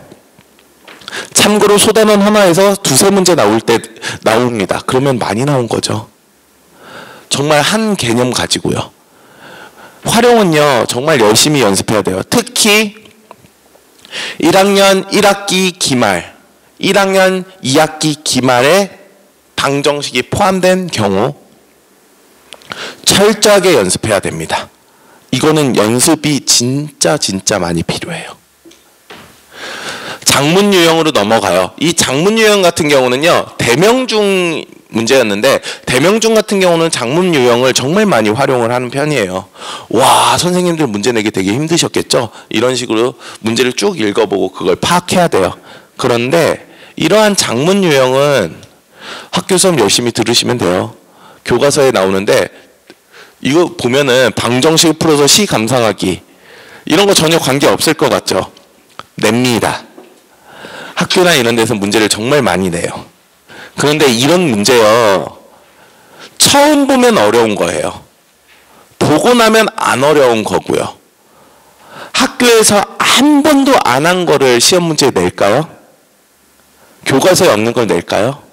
참고로 소단원 하나에서 두세 문제 나올 때 나옵니다. 그러면 많이 나온 거죠. 정말 한 개념 가지고요. 활용은요, 정말 열심히 연습해야 돼요. 특히 1학년 1학기 기말 1학년 2학기 기말에 방정식이 포함된 경우 철저하게 연습해야 됩니다. 이거는 연습이 진짜 많이 필요해요. 작문 유형으로 넘어가요. 이 작문 유형 같은 경우는요, 대명중 문제였는데, 대명중 같은 경우는 작문 유형을 정말 많이 활용을 하는 편이에요. 와, 선생님들 문제 내기 되게 힘드셨겠죠? 이런 식으로 문제를 쭉 읽어보고 그걸 파악해야 돼요. 그런데 이러한 작문 유형은 학교 수업 열심히 들으시면 돼요. 교과서에 나오는데, 이거 보면은 방정식 풀어서 시 감상하기 이런 거 전혀 관계 없을 것 같죠? 냅니다. 학교나 이런 데서 문제를 정말 많이 내요. 그런데 이런 문제요, 처음 보면 어려운 거예요. 보고 나면 안 어려운 거고요. 학교에서 한 번도 안 한 거를 시험 문제에 낼까요? 교과서에 없는 걸 낼까요?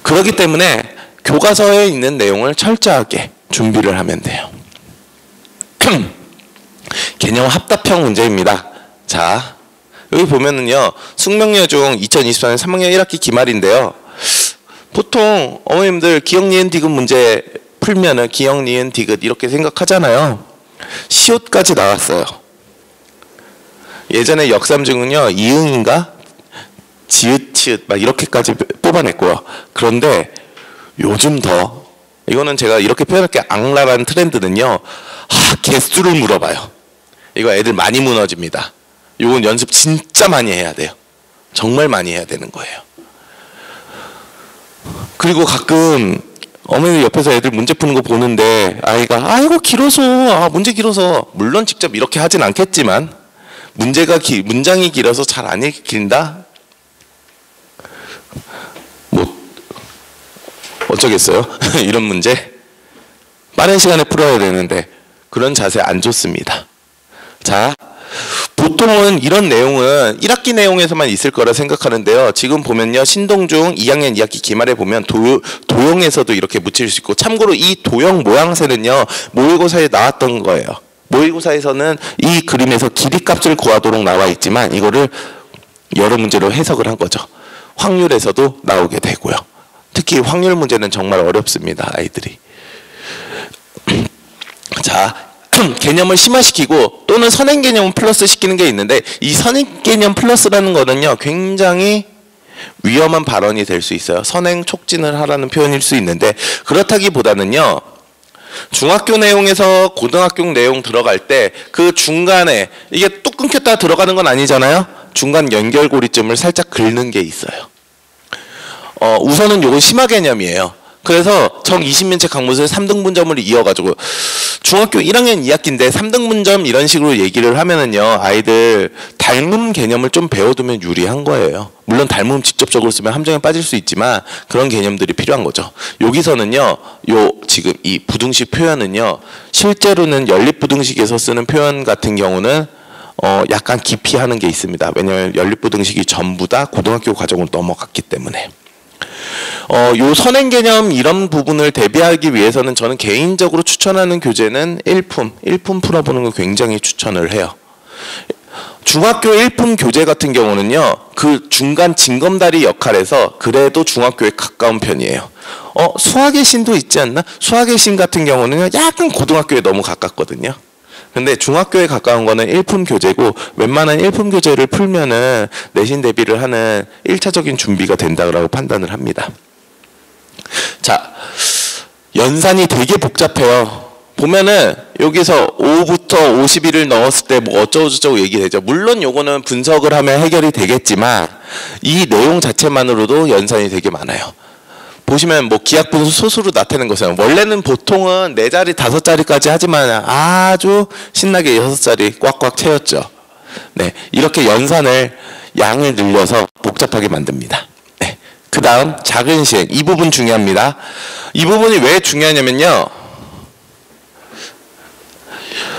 그렇기 때문에 교과서에 있는 내용을 철저하게 준비를 하면 돼요. 개념 합답형 문제입니다. 자, 여기 보면은요, 숙명여중 2024년 3학년 1학기 기말인데요. 보통 어머님들 기역, 니은, 디귿 문제 풀면은 기역, 니은, 디귿 이렇게 생각하잖아요. 시옷까지 나왔어요. 예전에 역삼중은요, 이응인가? 지읒, 치읒 막 이렇게까지 뽑아냈고요. 그런데 요즘 더, 이거는 제가 이렇게 표현할게, 악랄한 트렌드는요, 개수를 물어봐요. 이거 애들 많이 무너집니다. 이건 연습 진짜 많이 해야 돼요. 정말 많이 해야 되는 거예요. 그리고 가끔 어머니 옆에서 애들 문제 푸는 거 보는데 아이가 아이고 길어서, 문제 길어서, 물론 직접 이렇게 하진 않겠지만 문장이 길어서 잘 안 읽힌다? 뭐 어쩌겠어요? 이런 문제 빠른 시간에 풀어야 되는데 그런 자세 안 좋습니다. 자, 보통은 이런 내용은 1학기 내용에서만 있을 거라 생각하는데요. 지금 보면요, 신동중 2학년 2학기 기말에 보면 도형에서도 이렇게 묻힐 수 있고, 참고로 이 도형 모양새는요, 모의고사에 나왔던 거예요. 모의고사에서는 이 그림에서 길이값을 구하도록 나와 있지만 이거를 여러 문제로 해석을 한 거죠. 확률에서도 나오게 되고요. 특히 확률 문제는 정말 어렵습니다, 아이들이. 자, 개념을 심화시키고 또는 선행 개념을 플러스 시키는 게 있는데, 이 선행 개념 플러스라는 거는요, 굉장히 위험한 발언이 될 수 있어요. 선행 촉진을 하라는 표현일 수 있는데, 그렇다기보다는요, 중학교 내용에서 고등학교 내용 들어갈 때 그 중간에 이게 뚝 끊겼다 들어가는 건 아니잖아요. 중간 연결고리점을 살짝 긁는 게 있어요. 우선은 요건 심화 개념이에요. 그래서 정 20면체 강문을 3등분점을 이어가지고 중학교 1학년 2학기인데 3등분점 이런 식으로 얘기를 하면은요, 아이들 닮음 개념을 좀 배워두면 유리한 거예요. 물론 닮음 직접적으로 쓰면 함정에 빠질 수 있지만 그런 개념들이 필요한 거죠. 여기서는요, 지금 이 부등식 표현은요, 실제로는 연립부등식에서 쓰는 표현 같은 경우는 약간 기피하는 게 있습니다. 왜냐하면 연립부등식이 전부 다 고등학교 과정으로 넘어갔기 때문에. 요 선행 개념 이런 부분을 대비하기 위해서는 저는 개인적으로 추천하는 교재는 1품 풀어보는 거 굉장히 추천을 해요. 중학교 1품 교재 같은 경우는요, 그 중간 징검다리 역할에서 그래도 중학교에 가까운 편이에요. 수학의 신도 있지 않나? 수학의 신 같은 경우는 약간 고등학교에 너무 가깝거든요. 근데 중학교에 가까운 거는 1품 교재고, 웬만한 1품 교재를 풀면은 내신 대비를 하는 1차적인 준비가 된다고 판단을 합니다. 자, 연산이 되게 복잡해요. 보면은 여기서 5부터 51을 넣었을 때 뭐 어쩌고저쩌고 얘기되죠. 물론 요거는 분석을 하면 해결이 되겠지만 이 내용 자체만으로도 연산이 되게 많아요. 보시면 뭐 기하분수 소수로 나타내는 것은 원래는 보통은 4자리 5자리까지 하지만 아주 신나게 6자리 꽉꽉 채웠죠. 네, 이렇게 연산을 양을 늘려서 복잡하게 만듭니다. 네, 그 다음 작은 시행, 이 부분 중요합니다. 이 부분이 왜 중요하냐면요,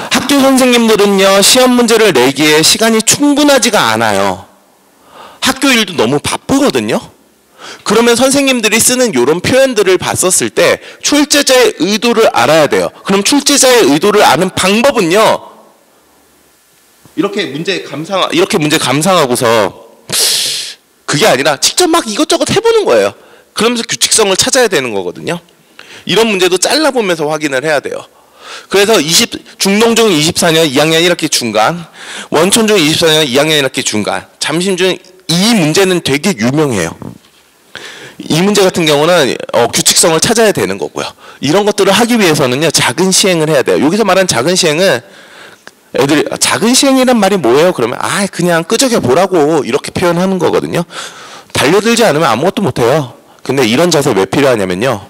학교 선생님들은요, 시험 문제를 내기에 시간이 충분하지가 않아요. 학교 일도 너무 바쁘거든요. 그러면 선생님들이 쓰는 이런 표현들을 봤었을 때 출제자의 의도를 알아야 돼요. 그럼 출제자의 의도를 아는 방법은요, 이렇게 문제 감상하고서 그게 아니라 직접 막 이것저것 해보는 거예요. 그러면서 규칙성을 찾아야 되는 거거든요. 이런 문제도 잘라보면서 확인을 해야 돼요. 그래서 중농중 24년 2학년 1학기 중간, 원촌중 24년 2학년 1학기 중간, 잠심중 이 문제는 되게 유명해요. 이 문제 같은 경우는 규칙성을 찾아야 되는 거고요. 이런 것들을 하기 위해서는요, 작은 시행을 해야 돼요. 여기서 말하는 작은 시행은 애들이 작은 시행이란 말이 뭐예요? 그러면 그냥 끄적여 보라고 이렇게 표현하는 거거든요. 달려들지 않으면 아무것도 못해요. 근데 이런 자세 왜 필요하냐면요,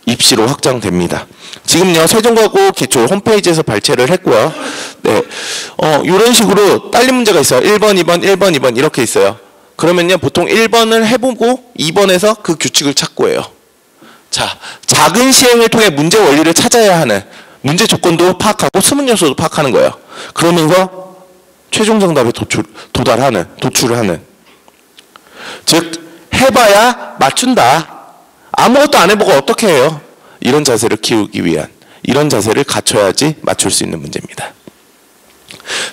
입시로 확장됩니다. 지금요, 세종과고 기출 홈페이지에서 발췌를 했고요. 네, 이런 식으로 딸린 문제가 있어요. 1번, 2번, 1번, 2번 이렇게 있어요. 그러면요, 보통 1번을 해보고 2번에서 그 규칙을 찾고 해요. 자, 작은 시행을 통해 문제 원리를 찾아야 하는, 문제 조건도 파악하고 수문 요소도 파악하는 거예요. 그러면서 최종 정답에 도출을 하는. 즉, 해봐야 맞춘다. 아무것도 안 해보고 어떻게 해요? 이런 자세를 키우기 위한, 이런 자세를 갖춰야지 맞출 수 있는 문제입니다.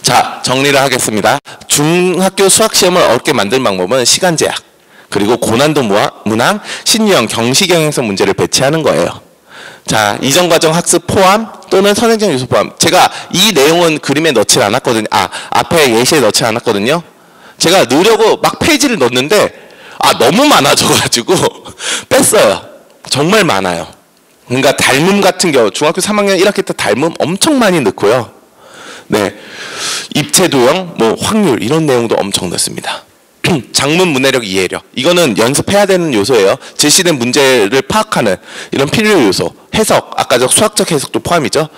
자, 정리를 하겠습니다. 중학교 수학시험을 어렵게 만든 방법은 시간 제약, 그리고 고난도 문항, 신유형, 경시경향성 문제를 배치하는 거예요. 자, 이전 과정 학습 포함 또는 선행적 요소 포함. 제가 이 내용은 그림에 넣지 않았거든요. 앞에 예시에 넣지 않았거든요. 제가 넣으려고 막 페이지를 넣었는데 너무 많아져가지고 뺐어요. 정말 많아요. 그러니까 닮음 같은 경우 중학교 3학년 1학기 때 닮음 엄청 많이 넣고요. 네, 입체 도형, 확률 이런 내용도 엄청 넣습니다. 작문 문해력, 이해력 이거는 연습해야 되는 요소예요. 제시된 문제를 파악하는 이런 필요 요소, 해석, 아까 수학적 해석도 포함이죠.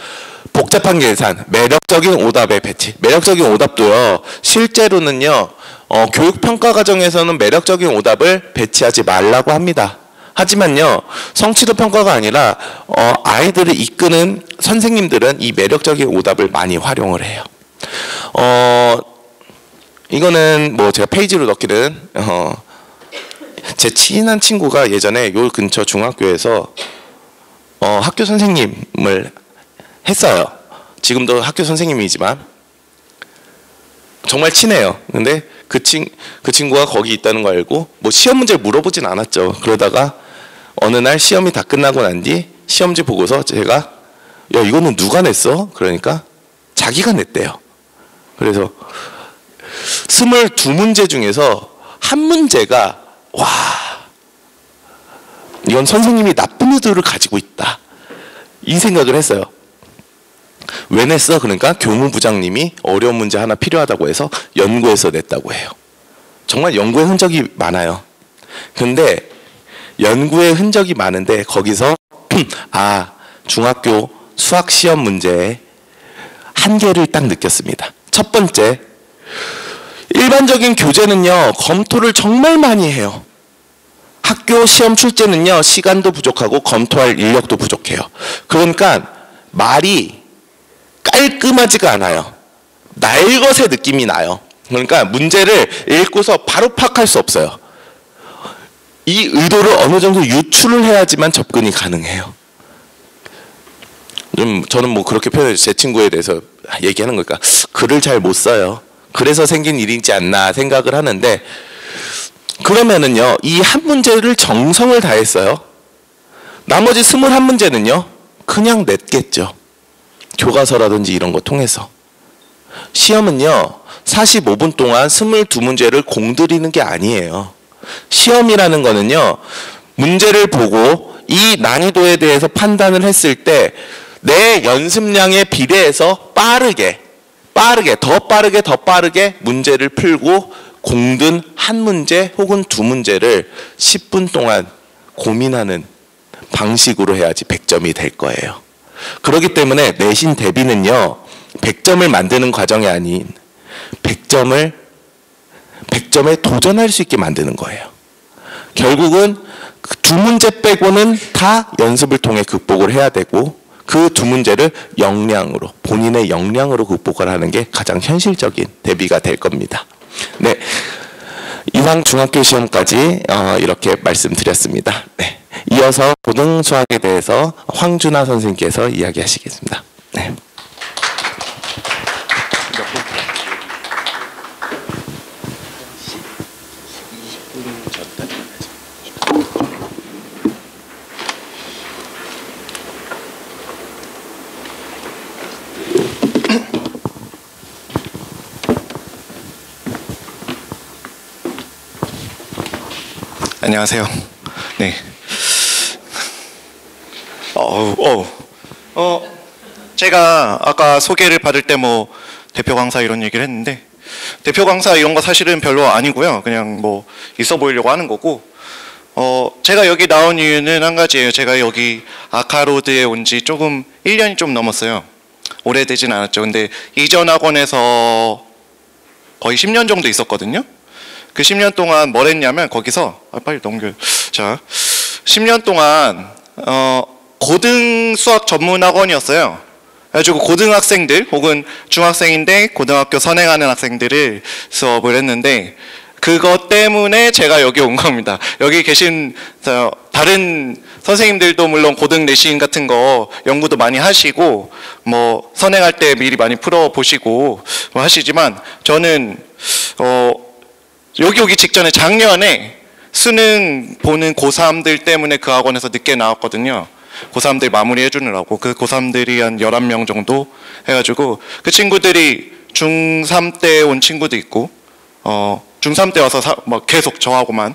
복잡한 계산, 매력적인 오답의 배치. 매력적인 오답도요, 실제로는요, 교육평가 과정에서는 매력적인 오답을 배치하지 말라고 합니다. 하지만요, 성취도 평가가 아니라 아이들을 이끄는 선생님들은 이 매력적인 오답을 많이 활용을 해요. 이거는 제가 페이지로 넣기는 제 친한 친구가 예전에 요 근처 중학교에서 학교 선생님을 했어요. 지금도 학교 선생님이지만 정말 친해요. 근데 그 친구가 거기 있다는 거 알고 시험 문제를 물어보진 않았죠. 그러다가 어느 날 시험이 다 끝나고 난 뒤 시험지 보고서 제가 야, 이거는 누가 냈어? 그러니까 자기가 냈대요. 그래서 22문제 중에서 한 문제가 이건 선생님이 나쁜 의도를 가지고 있다, 이 생각을 했어요. 왜 냈어? 그러니까 교무부장님이 어려운 문제 하나 필요하다고 해서 연구해서 냈다고 해요. 정말 연구의 흔적이 많아요. 근데 연구의 흔적이 많은데 거기서 중학교 수학 시험 문제의 한계를 딱 느꼈습니다. 첫 번째, 일반적인 교재는요, 검토를 정말 많이 해요. 학교 시험 출제는요, 시간도 부족하고 검토할 인력도 부족해요. 그러니까 말이 깔끔하지가 않아요. 날것의 느낌이 나요. 그러니까 문제를 읽고서 바로 파악할 수 없어요. 이 의도를 어느 정도 유추를 해야지만 접근이 가능해요. 저는 그렇게 표현해서 제 친구에 대해서 얘기하는 거니까 글을 잘 못 써요. 그래서 생긴 일이지 않나 생각을 하는데, 그러면은요, 이 한 문제를 정성을 다했어요. 나머지 21문제는요 그냥 냈겠죠. 교과서라든지 이런 거 통해서. 시험은요 45분 동안 22문제를 공들이는 게 아니에요. 시험이라는 거는요, 문제를 보고 이 난이도에 대해서 판단을 했을 때 내 연습량에 비례해서 빠르게 더 빠르게 문제를 풀고 공든 한 문제 혹은 두 문제를 10분 동안 고민하는 방식으로 해야지 100점이 될 거예요. 그렇기 때문에 내신 대비는요, 100점을 만드는 과정이 아닌 100점에 도전할 수 있게 만드는 거예요. 결국은 그 두 문제 빼고는 다 연습을 통해 극복을 해야 되고, 그 두 문제를 본인의 역량으로 극복을 하는 게 가장 현실적인 대비가 될 겁니다. 네, 이상 중학교 시험까지 이렇게 말씀드렸습니다. 네, 이어서 고등수학에 대해서 황준하 선생님께서 이야기하시겠습니다. 네. 안녕하세요. 네. 제가 아까 소개를 받을 때 뭐 대표 강사 이런 얘기를 했는데, 대표 강사 이런 거 사실은 별로 아니고요. 그냥 뭐 있어 보이려고 하는 거고, 제가 여기 나온 이유는 한 가지예요. 제가 여기 아카로드에 온 지 조금 1년이 좀 넘었어요. 오래되진 않았죠. 근데 이전 학원에서 거의 10년 정도 있었거든요. 그 10년 동안 뭘 했냐면, 거기서 빨리 넘겨. 자, 10년 동안 고등 수학 전문 학원이었어요. 그래가지고 고등학생들 혹은 중학생인데 고등학교 선행하는 학생들을 수업을 했는데, 그것 때문에 제가 여기 온 겁니다. 여기 계신 다른 선생님들도 물론 고등 내신 같은 거 연구도 많이 하시고 뭐 선행할 때 미리 많이 풀어보시고 뭐 하시지만, 저는 여기 오기 직전에 작년에 수능 보는 고3들 때문에 그 학원에서 늦게 나왔거든요. 고3들 마무리해 주느라고. 그 고3들이 한 11명 정도 해가지고, 그 친구들이 중3 때 온 친구도 있고, 중3 때 와서 막 계속 저하고만,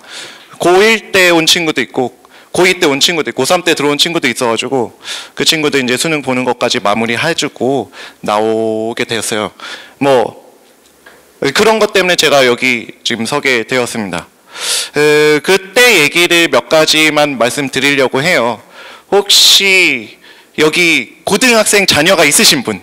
고1 때 온 친구도 있고, 고2 때 온 친구도 있고, 고3 때 들어온 친구도 있어가지고, 그 친구들 이제 수능 보는 것까지 마무리해주고 나오게 되었어요. 뭐 그런 것 때문에 제가 여기 지금 서게 되었습니다. 그때 얘기를 몇 가지만 말씀드리려고 해요. 혹시 여기 고등학생 자녀가 있으신 분?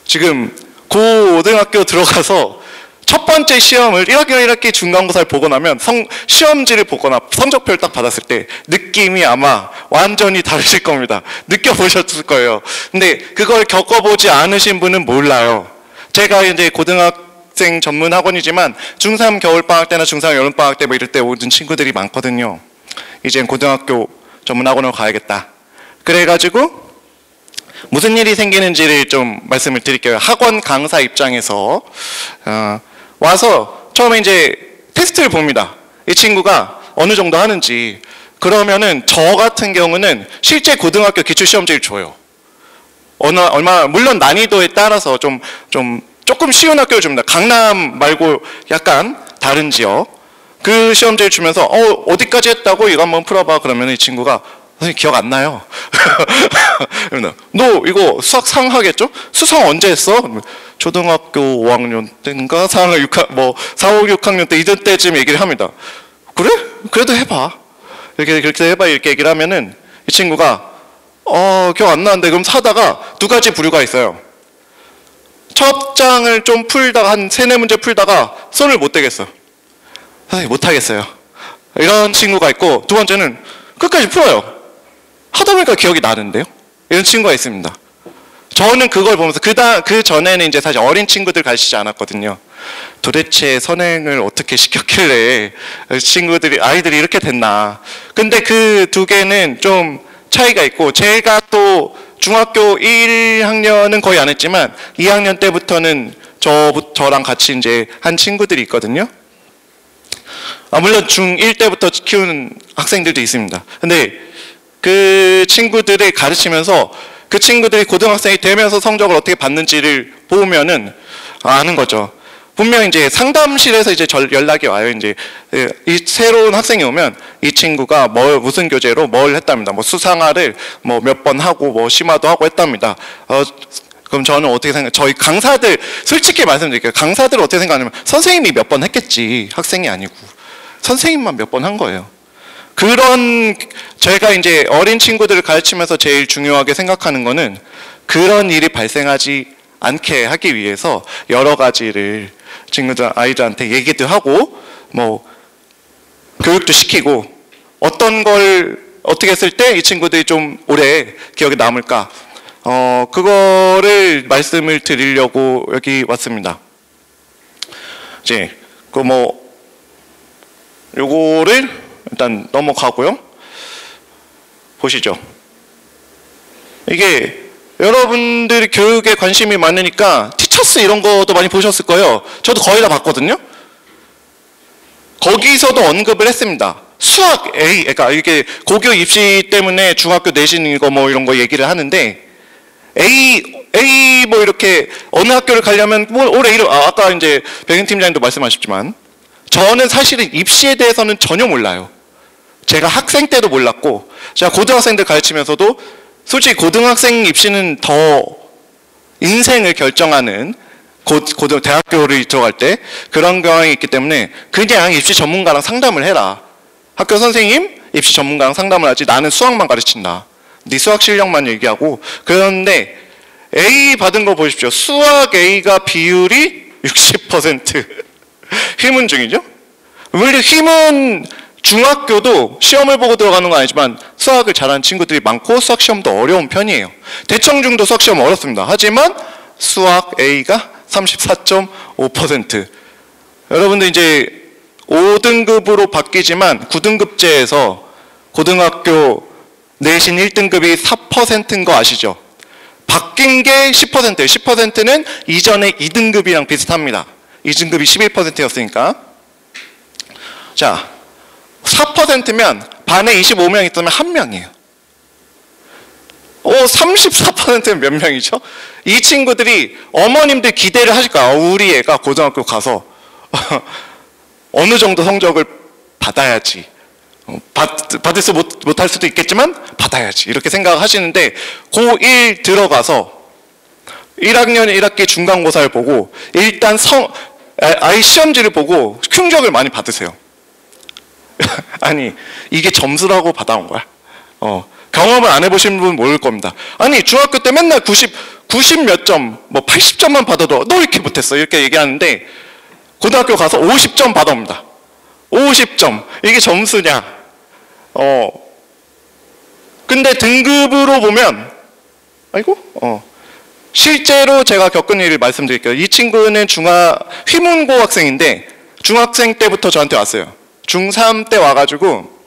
지금 고등학교 들어가서 첫 번째 시험을 1학기, 1학기 중간고사를 보고 나면 시험지를 보거나 성적표를 딱 받았을 때 느낌이 아마 완전히 다르실 겁니다. 느껴보셨을 거예요. 근데 그걸 겪어보지 않으신 분은 몰라요. 제가 이제 고등학생 전문 학원이지만 중3 겨울방학 때나 중3 여름방학 때 뭐 이럴 때 오는 친구들이 많거든요. 이젠 고등학교 전문 학원으로 가야겠다. 그래가지고 무슨 일이 생기는지를 좀 말씀을 드릴게요. 학원 강사 입장에서 와서 처음에 이제 테스트를 봅니다. 이 친구가 어느 정도 하는지. 그러면은 저 같은 경우는 실제 고등학교 기출시험지를 줘요. 물론 난이도에 따라서 조금 쉬운 학교를 줍니다. 강남 말고 약간 다른 지역. 그 시험지를 주면서 어디까지 했다고 이거 한번 풀어봐. 그러면 이 친구가 선생님 기억 안 나요. 너 이거 수학 상 하겠죠? 수상 언제 했어? 초등학교 5학년 때인가 4, 5, 6학년 때 이전 때쯤 얘기를 합니다. 그래? 그래도 해봐. 그렇게 해봐 이렇게 얘기를 하면은 이 친구가 기억 안 나는데 그럼 사다가 두 가지 부류가 있어요. 첫 장을 좀 풀다가 한 3-4문제 풀다가 손을 못 대겠어. 선생님 못하겠어요. 이런 친구가 있고, 두 번째는 끝까지 풀어요. 하다 보니까 기억이 나는데요. 이런 친구가 있습니다. 저는 그걸 보면서 그 전에는 이제 사실 어린 친구들 가르치지 않았거든요. 도대체 선행을 어떻게 시켰길래 아이들이 이렇게 됐나. 근데 그 두 개는 좀 차이가 있고, 제가 또 중학교 1학년은 거의 안 했지만 2학년 때부터는 저랑 같이 이제 한 친구들이 있거든요. 물론 중1 때부터 키우는 학생들도 있습니다. 근데 그 친구들을 가르치면서 그 친구들이 고등학생이 되면서 성적을 어떻게 받는지를 보면은 아는 거죠. 분명 이제 상담실에서 이제 연락이 와요. 이제 이 새로운 학생이 오면 이 친구가 무슨 교재로 뭘 했답니다. 뭐 수상화를 뭐 몇 번 하고 뭐 심화도 하고 했답니다. 그럼 저는 어떻게 생각해요? 저희 강사들 솔직히 말씀드릴게요. 강사들 어떻게 생각하냐면 선생님이 몇 번 했겠지. 학생이 아니고 선생님만 몇 번 한 거예요. 제가 이제 어린 친구들을 가르치면서 제일 중요하게 생각하는 거는 그런 일이 발생하지 않게 하기 위해서 여러 가지를 아이들한테 얘기도 하고 뭐 교육도 시키고, 어떤 걸 어떻게 했을 때 이 친구들이 좀 오래 기억에 남을까, 그거를 말씀을 드리려고 여기 왔습니다. 이제 요거를 일단 넘어가고요. 보시죠. 이게 여러분들이 교육에 관심이 많으니까 티처스 이런 것도 많이 보셨을 거예요. 저도 거의 다 봤거든요. 거기서도 언급을 했습니다. 수학 A, 그러니까 이게 고교 입시 때문에 중학교 내신 이거 뭐 이런 거 얘기를 하는데, A 뭐 이렇게 어느 학교를 가려면 뭐 올해 이름, 아까 이제 백인 팀장님도 말씀하셨지만 저는 사실은 입시에 대해서는 전혀 몰라요. 제가 학생 때도 몰랐고 제가 고등학생들 가르치면서도 솔직히 고등학생 입시는 더 인생을 결정하는 대학교를 들어갈 때 그런 경향이 있기 때문에 그냥 입시 전문가랑 상담을 해라. 학교 선생님 입시 전문가랑 상담을 하지 나는 수학만 가르친다. 네 수학 실력만 얘기하고. 그런데 A 받은 거 보십시오. 수학 A가 비율이 60%. 휘문 중이죠? 물론 휘문 중학교도 시험을 보고 들어가는 건 아니지만 수학을 잘하는 친구들이 많고 수학 시험도 어려운 편이에요. 대청중도 수학 시험 어렵습니다. 하지만 수학 A가 34.5%. 여러분들 이제 5등급으로 바뀌지만 9등급제에서 고등학교 내신 1등급이 4%인 거 아시죠? 바뀐 게 10%예요. 10%는 이전에 2등급이랑 비슷합니다. 2등급이 11%였으니까. 자, 4%면 반에 25명 있다면 1명이에요. 34%는 몇 명이죠? 이 친구들이 어머님들 기대를 하실 거야. 우리 애가 고등학교 가서 어느 정도 성적을 받아야지. 받을 수 못할 수도 있겠지만 받아야지. 이렇게 생각하시는데 고1 들어가서 1학년 1학기 중간고사를 보고 일단 아이 시험지를 보고 충격을 많이 받으세요. 아니 이게 점수라고 받아온 거야? 경험을 안 해보신 분은 모를 겁니다. 아니 중학교 때 맨날 90 몇 점, 뭐 80점만 받아도 너 이렇게 못했어 이렇게 얘기하는데 고등학교 가서 50점 받아옵니다. 50점 이게 점수냐? 근데 등급으로 보면 실제로 제가 겪은 일을 말씀드릴게요. 이 친구는 휘문고 학생인데 중학생 때부터 저한테 왔어요. 중3 때 와가지고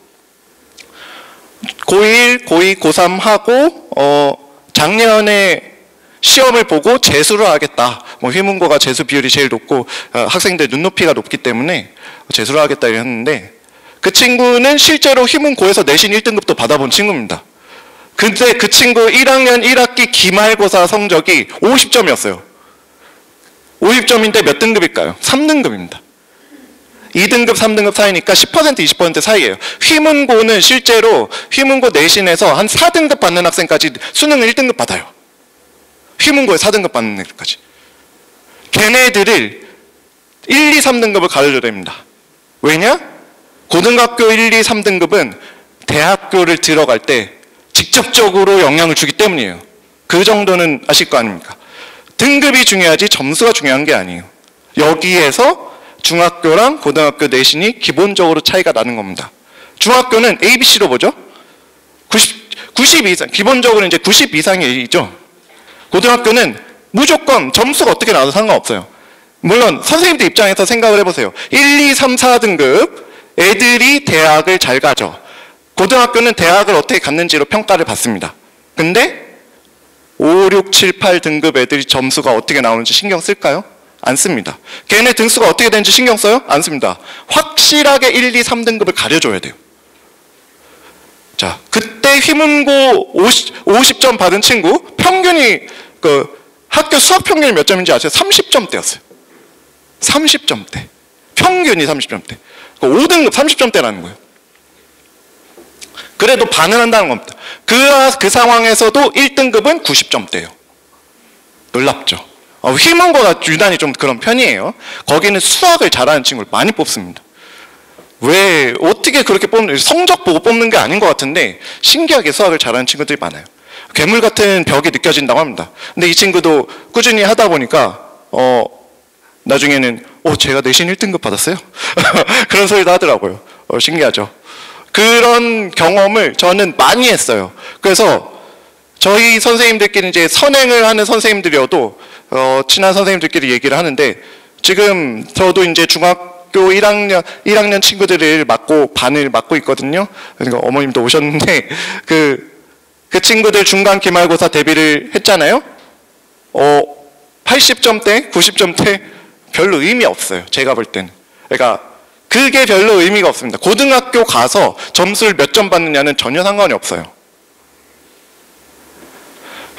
고1, 고2, 고3 하고 작년에 시험을 보고 재수를 하겠다. 뭐 휘문고가 재수 비율이 제일 높고 학생들 눈높이가 높기 때문에 재수를 하겠다 이랬는데 그 친구는 실제로 휘문고에서 내신 1등급도 받아본 친구입니다. 근데 그 친구 1학년 1학기 기말고사 성적이 50점이었어요. 50점인데 몇 등급일까요? 3등급입니다. 2등급, 3등급 사이니까 10%, 20% 사이예요. 휘문고는 실제로 휘문고 내신에서 한 4등급 받는 학생까지 수능 1등급 받아요. 휘문고에 4등급 받는 애들까지. 걔네들을 1, 2, 3등급을 가르쳐야 됩니다. 왜냐? 고등학교 1, 2, 3등급은 대학교를 들어갈 때 직접적으로 영향을 주기 때문이에요. 그 정도는 아실 거 아닙니까? 등급이 중요하지 점수가 중요한 게 아니에요. 여기에서 중학교랑 고등학교 내신이 기본적으로 차이가 나는 겁니다. 중학교는 ABC로 보죠. 90 이상, 기본적으로 이제 90 이상이죠. 고등학교는 무조건 점수가 어떻게 나와도 상관없어요. 물론 선생님들 입장에서 생각을 해보세요. 1, 2, 3, 4등급 애들이 대학을 잘 가죠. 고등학교는 대학을 어떻게 갔는지로 평가를 받습니다. 근데 5, 6, 7, 8등급 애들이 점수가 어떻게 나오는지 신경 쓸까요? 안 씁니다. 걔네 등수가 어떻게 되는지 신경 써요? 안 씁니다. 확실하게 1, 2, 3등급을 가려줘야 돼요. 자, 그때 휘문고 50점 받은 친구 평균이 학교 수학 평균이 몇 점인지 아세요? 30점대였어요. 30점대. 평균이 30점대. 5등급 30점대라는 거예요. 그래도 반을 한다는 겁니다. 그 상황에서도 1등급은 90점대예요. 놀랍죠? 휘문고가 유난히 좀 그런 편이에요. 거기는 수학을 잘하는 친구를 많이 뽑습니다. 왜 어떻게 그렇게 뽑는 성적 보고 뽑는 게 아닌 것 같은데 신기하게 수학을 잘하는 친구들이 많아요. 괴물 같은 벽이 느껴진다고 합니다. 근데 이 친구도 꾸준히 하다 보니까 나중에는 제가 내신 1등급 받았어요. 그런 소리도 하더라고요. 신기하죠. 그런 경험을 저는 많이 했어요. 그래서 저희 선생님들끼리 이제 선행을 하는 선생님들이어도 친한 선생님들끼리 얘기를 하는데 지금 저도 이제 중학교 1학년 친구들을 반을 맡고 있거든요. 그러니까 어머님도 오셨는데 그 친구들 중간 기말고사 대비를 했잖아요. 80점대, 90점대 별로 의미 없어요. 제가 볼 때는. 그러니까 그게 별로 의미가 없습니다. 고등학교 가서 점수를 몇 점 받느냐는 전혀 상관이 없어요.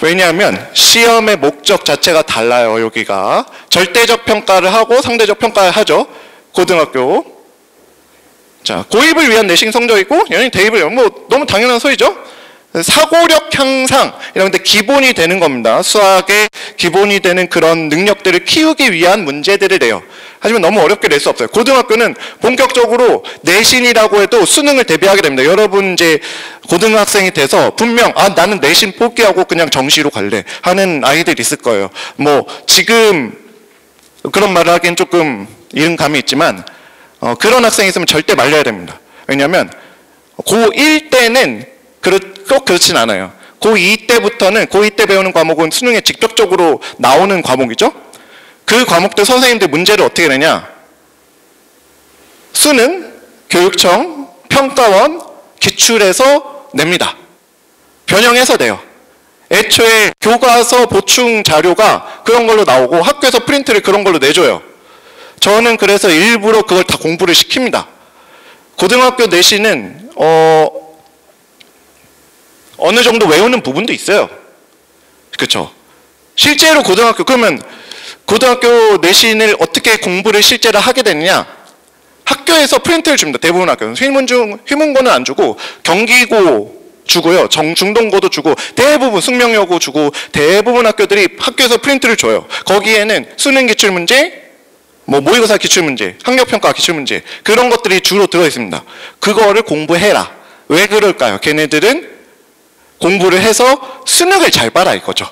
왜냐하면 시험의 목적 자체가 달라요. 여기가 절대적 평가를 하고 상대적 평가를 하죠. 고등학교. 자, 고입을 위한 내신 성적이고 얘는 대입을 뭐 너무 당연한 소리죠. 사고력 향상 이런 데 기본이 되는 겁니다. 수학의 기본이 되는 그런 능력들을 키우기 위한 문제들을 내요. 하지만 너무 어렵게 낼 수 없어요. 고등학교는 본격적으로 내신이라고 해도 수능을 대비하게 됩니다. 여러분 이제 고등학생이 돼서 분명 나는 내신 포기하고 그냥 정시로 갈래 하는 아이들이 있을 거예요. 뭐 지금 그런 말을 하기엔 조금 이른 감이 있지만 그런 학생이 있으면 절대 말려야 됩니다. 왜냐하면 고1 때는 꼭 그렇진 않아요. 고2 때부터는 고2 때 배우는 과목은 수능에 직접적으로 나오는 과목이죠. 그 과목들 선생님들 문제를 어떻게 내냐? 수능, 교육청, 평가원, 기출해서 냅니다. 변형해서 내요. 애초에 교과서 보충 자료가 그런 걸로 나오고 학교에서 프린트를 그런 걸로 내줘요. 저는 그래서 일부러 그걸 다 공부를 시킵니다. 고등학교 내신은 어느 정도 외우는 부분도 있어요. 그렇죠? 실제로 그러면 고등학교 내신을 어떻게 공부를 실제로 하게 되느냐? 학교에서 프린트를 줍니다. 대부분 학교는 휘문고는 안 주고 경기고 주고요. 중동고도 주고 대부분 숙명여고 주고 대부분 학교들이 학교에서 프린트를 줘요. 거기에는 수능 기출문제, 뭐 모의고사 기출문제, 학력평가 기출문제 그런 것들이 주로 들어 있습니다. 그거를 공부해라. 왜 그럴까요? 걔네들은 공부를 해서 수능을 잘 봐라 이거죠.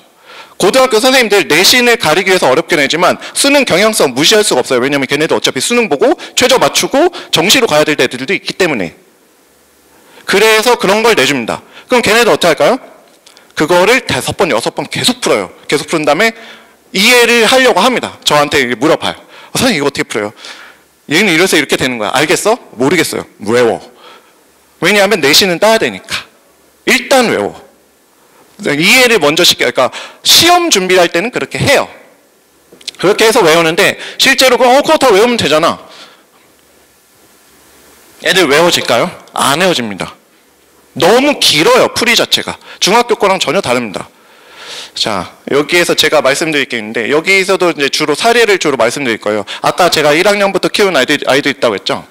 고등학교 선생님들 내신을 가리기 위해서 어렵게 내지만 수능 경향성 무시할 수가 없어요. 왜냐하면 걔네들 어차피 수능 보고 최저 맞추고 정시로 가야 될 애들도 있기 때문에. 그래서 그런 걸 내줍니다. 그럼 걔네들 어떻게 할까요? 그거를 5번, 6번 계속 풀어요. 계속 푸른 다음에 이해를 하려고 합니다. 저한테 물어봐요. 선생님 이거 어떻게 풀어요? 얘는 이래서 이렇게 되는 거야. 알겠어? 모르겠어요. 외워. 왜냐하면 내신은 따야 되니까. 일단 외워. 이해를 먼저 시켜요. 그러니까 시험 준비할 때는 그렇게 해요. 그렇게 해서 외우는데 실제로 그거 다 외우면 되잖아. 애들 외워질까요? 안 외워집니다. 너무 길어요. 풀이 자체가. 중학교 거랑 전혀 다릅니다. 자, 여기에서 제가 말씀드릴 게 있는데 여기서도 이제 사례를 주로 말씀드릴 거예요. 아까 제가 1학년부터 키운 아이도 있다고 했죠.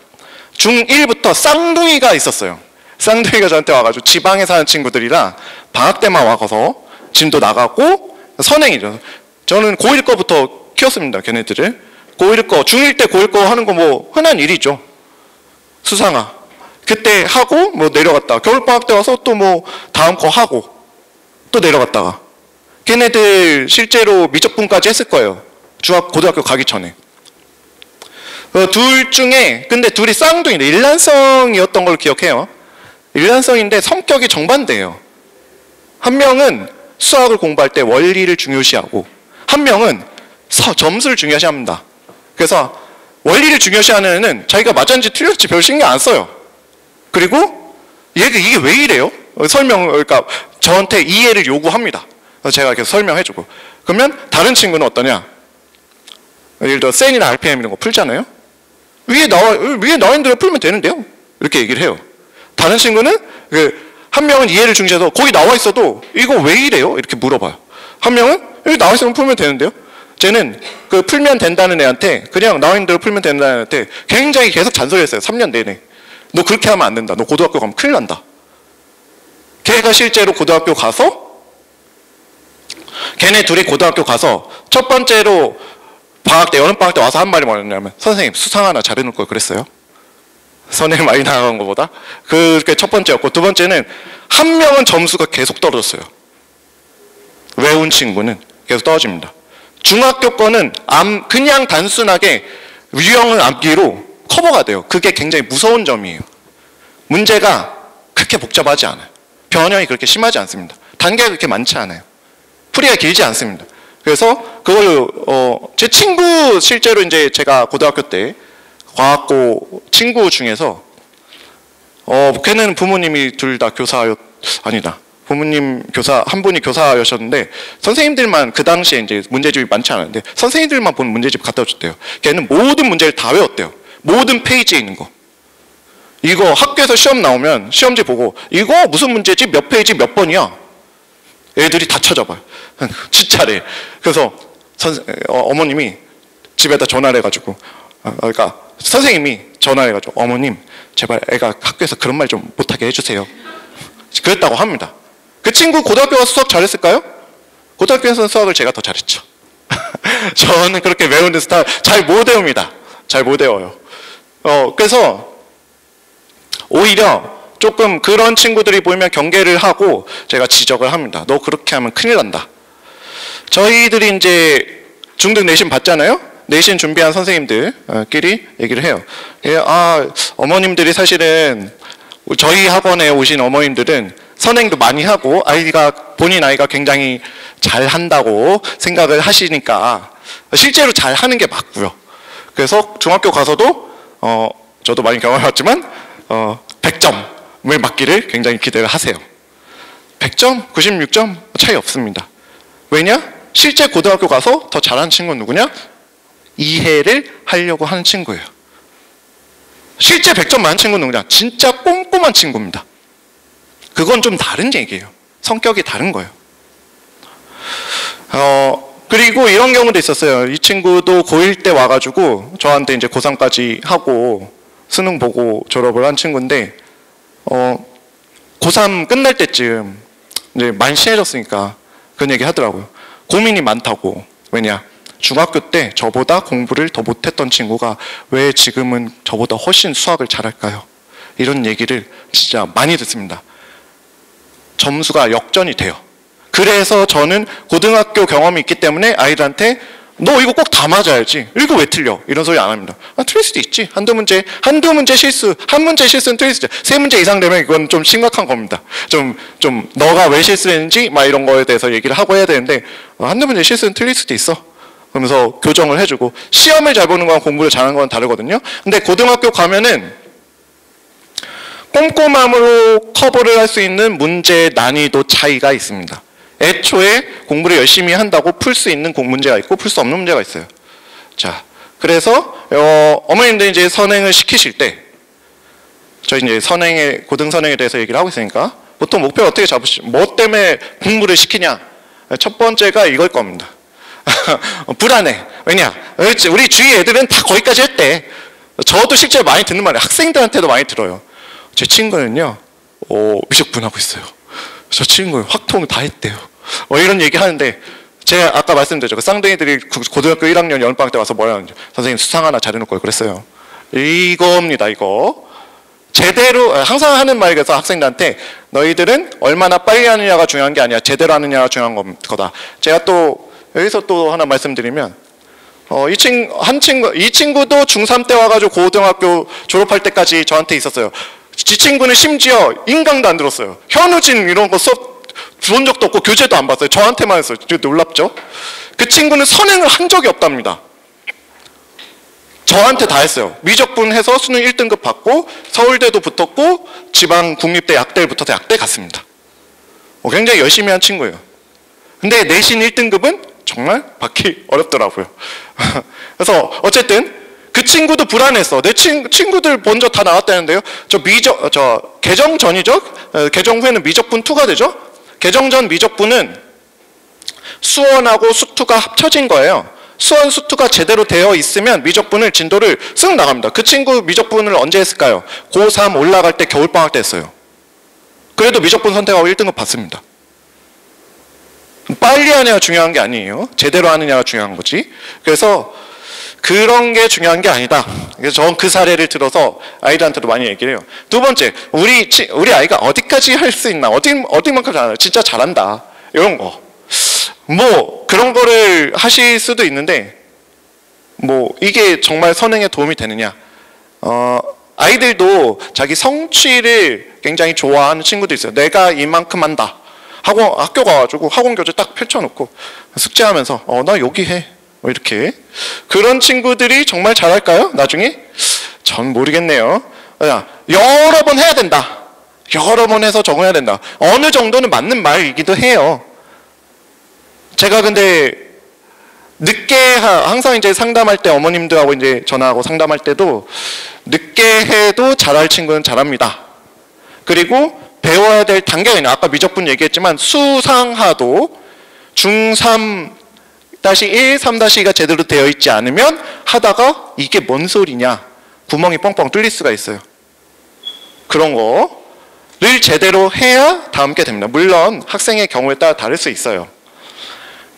중1부터 쌍둥이가 있었어요. 쌍둥이가 저한테 와가지고 지방에 사는 친구들이라 방학 때만 와서 짐도 나가고 선행이죠. 저는 고1 거부터 키웠습니다. 걔네들을. 고1 거, 중1 때 고1 거 하는 거 뭐 흔한 일이죠. 수상화. 그때 하고 뭐 내려갔다. 겨울방학 때 와서 또 뭐 다음 거 하고 또 내려갔다가. 걔네들 실제로 미적분까지 했을 거예요. 고등학교 가기 전에. 둘 중에 근데 둘이 쌍둥이인데 일란성이었던 걸 기억해요. 일란성인데 성격이 정반대예요. 한 명은 수학을 공부할 때 원리를 중요시하고 한 명은 점수를 중요시합니다. 그래서 원리를 중요시하는 애는 자기가 맞았는지 틀렸는지 별 신경 안 써요. 그리고 얘가 이게 왜 이래요? 그러니까 저한테 이해를 요구합니다. 그래서 제가 계속 설명해주고. 그러면 다른 친구는 어떠냐? 예를 들어 센이나 RPM 이런 거 풀잖아요. 위에 나와 있는 대로 풀면 되는데요. 이렇게 얘기를 해요. 다른 친구는 한 명은 이해를 중시해서 거기 나와 있어도 이거 왜 이래요? 이렇게 물어봐요. 한 명은 여기 나와 있으면 풀면 되는데요. 쟤는 풀면 된다는 애한테 그냥 나와 있는 대로 풀면 된다는 애한테 굉장히 계속 잔소리했어요. 3년 내내. 너 그렇게 하면 안 된다. 너 고등학교 가면 큰일 난다. 걔가 실제로 고등학교 가서 걔네 둘이 고등학교 가서 첫 번째로 여름방학 때 와서 한 말이 뭐였냐면 선생님 수상 하나 잘해놓을 걸 그랬어요. 선행 많이 나간 것보다. 그게 첫 번째였고 두 번째는 한 명은 점수가 계속 떨어졌어요. 외운 친구는 계속 떨어집니다. 중학교 거는 그냥 단순하게 유형을 암기로 커버가 돼요. 그게 굉장히 무서운 점이에요. 문제가 그렇게 복잡하지 않아요. 변형이 그렇게 심하지 않습니다. 단계가 그렇게 많지 않아요. 풀이가 길지 않습니다. 그래서 그걸 제 친구 실제로 이제 제가 고등학교 때 과학고 친구 중에서 걔는 부모님이 둘 다 부모님 교사 한 분이 교사였었는데 선생님들만 그 당시에 이제 문제집이 많지 않았는데 선생님들만 본 문제집 갖다 줬대요. 걔는 모든 문제를 다 외웠대요. 모든 페이지에 있는 거. 이거 학교에서 시험 나오면 시험지 보고 이거 무슨 문제집 몇 페이지 몇 번이야. 애들이 다 쳐져봐요. 진짜래. 그래서 어머님이 집에다 전화를 해가지고, 그러니까 선생님이 전화를 해가지고, 어머님 제발 애가 학교에서 그런 말 좀 못하게 해주세요. 그랬다고 합니다. 그 친구 고등학교 가서 수학 잘했을까요? 고등학교에서는 수학을 제가 더 잘했죠. 저는 그렇게 외우는 스타일 잘 못 외웁니다. 잘 못 외워요. 그래서 오히려 조금 그런 친구들이 보이면 경계를 하고 제가 지적을 합니다. 너 그렇게 하면 큰일 난다. 저희들이 이제 중등 내신 봤잖아요. 내신 준비한 선생님들끼리 얘기를 해요. 어머님들이 사실은 저희 학원에 오신 어머님들은 선행도 많이 하고 본인 아이가 굉장히 잘한다고 생각을 하시니까 실제로 잘하는 게 맞고요. 그래서 중학교 가서도 저도 많이 경험해봤지만 100점을 맞기를 굉장히 기대를 하세요. 100점, 96점 차이 없습니다. 왜냐? 실제 고등학교 가서 더 잘하는 친구는 누구냐? 이해를 하려고 하는 친구예요. 실제 100점 많은 친구는 누구냐? 진짜 꼼꼼한 친구입니다. 그건 좀 다른 얘기예요. 성격이 다른 거예요. 그리고 이런 경우도 있었어요. 이 친구도 고1 때 와가지고 저한테 이제 고3까지 하고 수능 보고 졸업을 한 친구인데, 고3 끝날 때쯤 이제 많이 친해졌으니까 그런 얘기 하더라고요. 고민이 많다고. 왜냐? 중학교 때 저보다 공부를 더 못했던 친구가 왜 지금은 저보다 훨씬 수학을 잘할까요? 이런 얘기를 진짜 많이 듣습니다. 점수가 역전이 돼요. 그래서 저는 고등학교 경험이 있기 때문에 아이들한테 너 이거 꼭 다 맞아야지. 이거 왜 틀려? 이런 소리 안 합니다. 틀릴 수도 있지. 한두 문제 실수, 한 문제 실수는 틀릴 수 있죠. 세 문제 이상 되면 이건 좀 심각한 겁니다. 좀 너가 왜 실수했는지 막 이런 거에 대해서 얘기를 하고 해야 되는데, 한두 문제 실수는 틀릴 수도 있어. 그러면서 교정을 해주고, 시험을 잘 보는 거랑 공부를 잘하는 건 다르거든요. 근데 고등학교 가면은 꼼꼼함으로 커버를 할 수 있는 문제의 난이도 차이가 있습니다. 애초에 공부를 열심히 한다고 풀 수 있는 문제가 있고 풀 수 없는 문제가 있어요. 자, 그래서 어머님들 이제 선행을 시키실 때, 저희 이제 고등선행에 대해서 얘기를 하고 있으니까 보통 목표 어떻게 잡으시죠? 뭐 때문에 공부를 시키냐? 첫 번째가 이걸 겁니다. 불안해. 왜냐? 우리 주위 애들은 다 거기까지 했대. 저도 실제로 많이 듣는 말이에요. 학생들한테도 많이 들어요. 제 친구는요, 미적분하고 있어요. 저 친구는 확통 다 했대요. 이런 얘기 하는데, 제가 아까 말씀드렸죠. 그 쌍둥이들이 고등학교 1학년 여름방학 때 와서 뭐라 하는지, 선생님 수상 하나 잘해놓을 걸 그랬어요. 이겁니다, 이거. 제대로, 항상 하는 말이라서 학생들한테, 너희들은 얼마나 빨리 하느냐가 중요한 게 아니야. 제대로 하느냐가 중요한 거다. 제가 또, 여기서 또 하나 말씀드리면, 이 친구도 중3 때 와가지고 고등학교 졸업할 때까지 저한테 있었어요. 지 친구는 심지어 인강도 안 들었어요. 현우진 이런 거 수업 들은 적도 없고 교재도 안 봤어요. 저한테만 했어요. 놀랍죠? 그 친구는 선행을 한 적이 없답니다. 저한테 다 했어요. 미적분 해서 수능 1등급 받고 서울대도 붙었고 지방 국립대 약대를 붙어서 약대 갔습니다. 굉장히 열심히 한 친구예요. 근데 내신 1등급은 정말 받기 어렵더라고요. 그래서 어쨌든 그 친구도 불안했어. 내 친구들 먼저 다 나왔다는데요. 개정 전이죠? 개정 후에는 미적분 2가 되죠? 개정 전 미적분은 수원하고 수투가 합쳐진 거예요. 수원, 수투가 제대로 되어 있으면 미적분을 진도를 쓱 나갑니다. 그 친구 미적분을 언제 했을까요? 고3 올라갈 때 겨울방학 때 했어요. 그래도 미적분 선택하고 1등급 받습니다. 빨리 하느냐가 중요한 게 아니에요. 제대로 하느냐가 중요한 거지. 그래서 그런 게 중요한 게 아니다. 그래서 저는 그 사례를 들어서 아이들한테도 많이 얘기를 해요. 두 번째, 우리 아이가 어디까지 할 수 있나? 어디만큼 잘하나? 진짜 잘한다. 이런 거. 뭐 그런 거를 하실 수도 있는데, 뭐 이게 정말 선행에 도움이 되느냐? 아이들도 자기 성취를 굉장히 좋아하는 친구도 있어요. 내가 이만큼 한다. 학교 가가지고 학원 교재 딱 펼쳐놓고 숙제하면서 나 여기 해. 뭐 이렇게. 그런 친구들이 정말 잘할까요? 나중에? 전 모르겠네요. 여러 번 해야 된다. 여러 번 해서 적응해야 된다. 어느 정도는 맞는 말이기도 해요. 제가 근데 늦게 항상 이제 상담할 때 어머님들하고 이제 전화하고 상담할 때도 늦게 해도 잘할 친구는 잘합니다. 그리고 배워야 될 단계가 있는, 아까 미적분 얘기했지만 수상하도 중3-1, 3-2가 제대로 되어 있지 않으면 하다가 이게 뭔 소리냐 구멍이 뻥뻥 뚫릴 수가 있어요. 그런 거를 제대로 해야 다음 게 됩니다. 물론 학생의 경우에 따라 다를 수 있어요.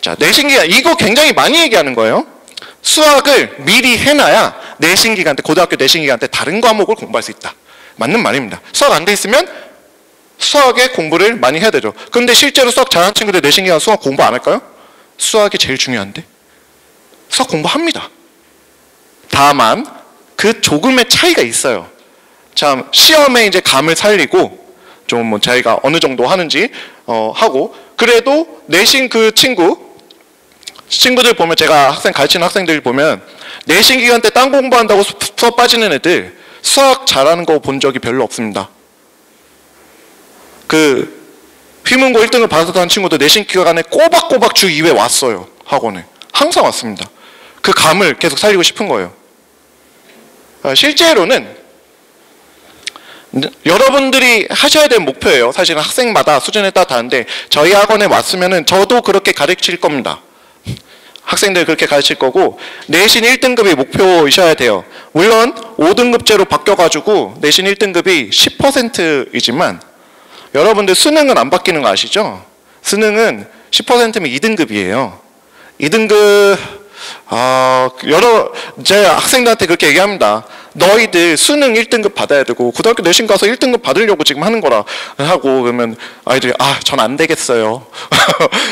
자, 내신기간, 이거 굉장히 많이 얘기하는 거예요. 수학을 미리 해놔야 내신기간 때, 고등학교 내신기간 때 다른 과목을 공부할 수 있다. 맞는 말입니다. 수학 안 돼 있으면 수학에 공부를 많이 해야 되죠. 그런데 실제로 수학 잘하는 친구들 내신기간 수학 공부 안 할까요? 수학이 제일 중요한데 수학 공부합니다. 다만 그 조금의 차이가 있어요. 참 시험에 이제 감을 살리고 좀 뭐 자기가 어느 정도 하는지 하고, 그래도 내신 그 친구들 보면, 제가 가르치는 학생들 보면 내신 기간 때 딴 공부한다고 수업 빠지는 애들 수학 잘하는 거 본 적이 별로 없습니다. 그 휘문고 1등을 받았던 친구도 내신 기간에 꼬박꼬박 주 2회 왔어요. 학원에 항상 왔습니다. 그 감을 계속 살리고 싶은 거예요. 실제로는 여러분들이 하셔야 될 목표예요. 사실은 학생마다 수준에 따라 다른데 저희 학원에 왔으면은 저도 그렇게 가르칠 겁니다. 학생들 그렇게 가르칠 거고, 내신 1등급이 목표이셔야 돼요. 물론 5등급제로 바뀌어가지고 내신 1등급이 10%이지만 여러분들 수능은 안 바뀌는 거 아시죠? 수능은 10%면 2등급이에요. 2등급, 제 학생들한테 그렇게 얘기합니다. 너희들 수능 1등급 받아야 되고 고등학교 내신 가서 1등급 받으려고 지금 하는 거라 하고, 그러면 아이들이 전 안 되겠어요.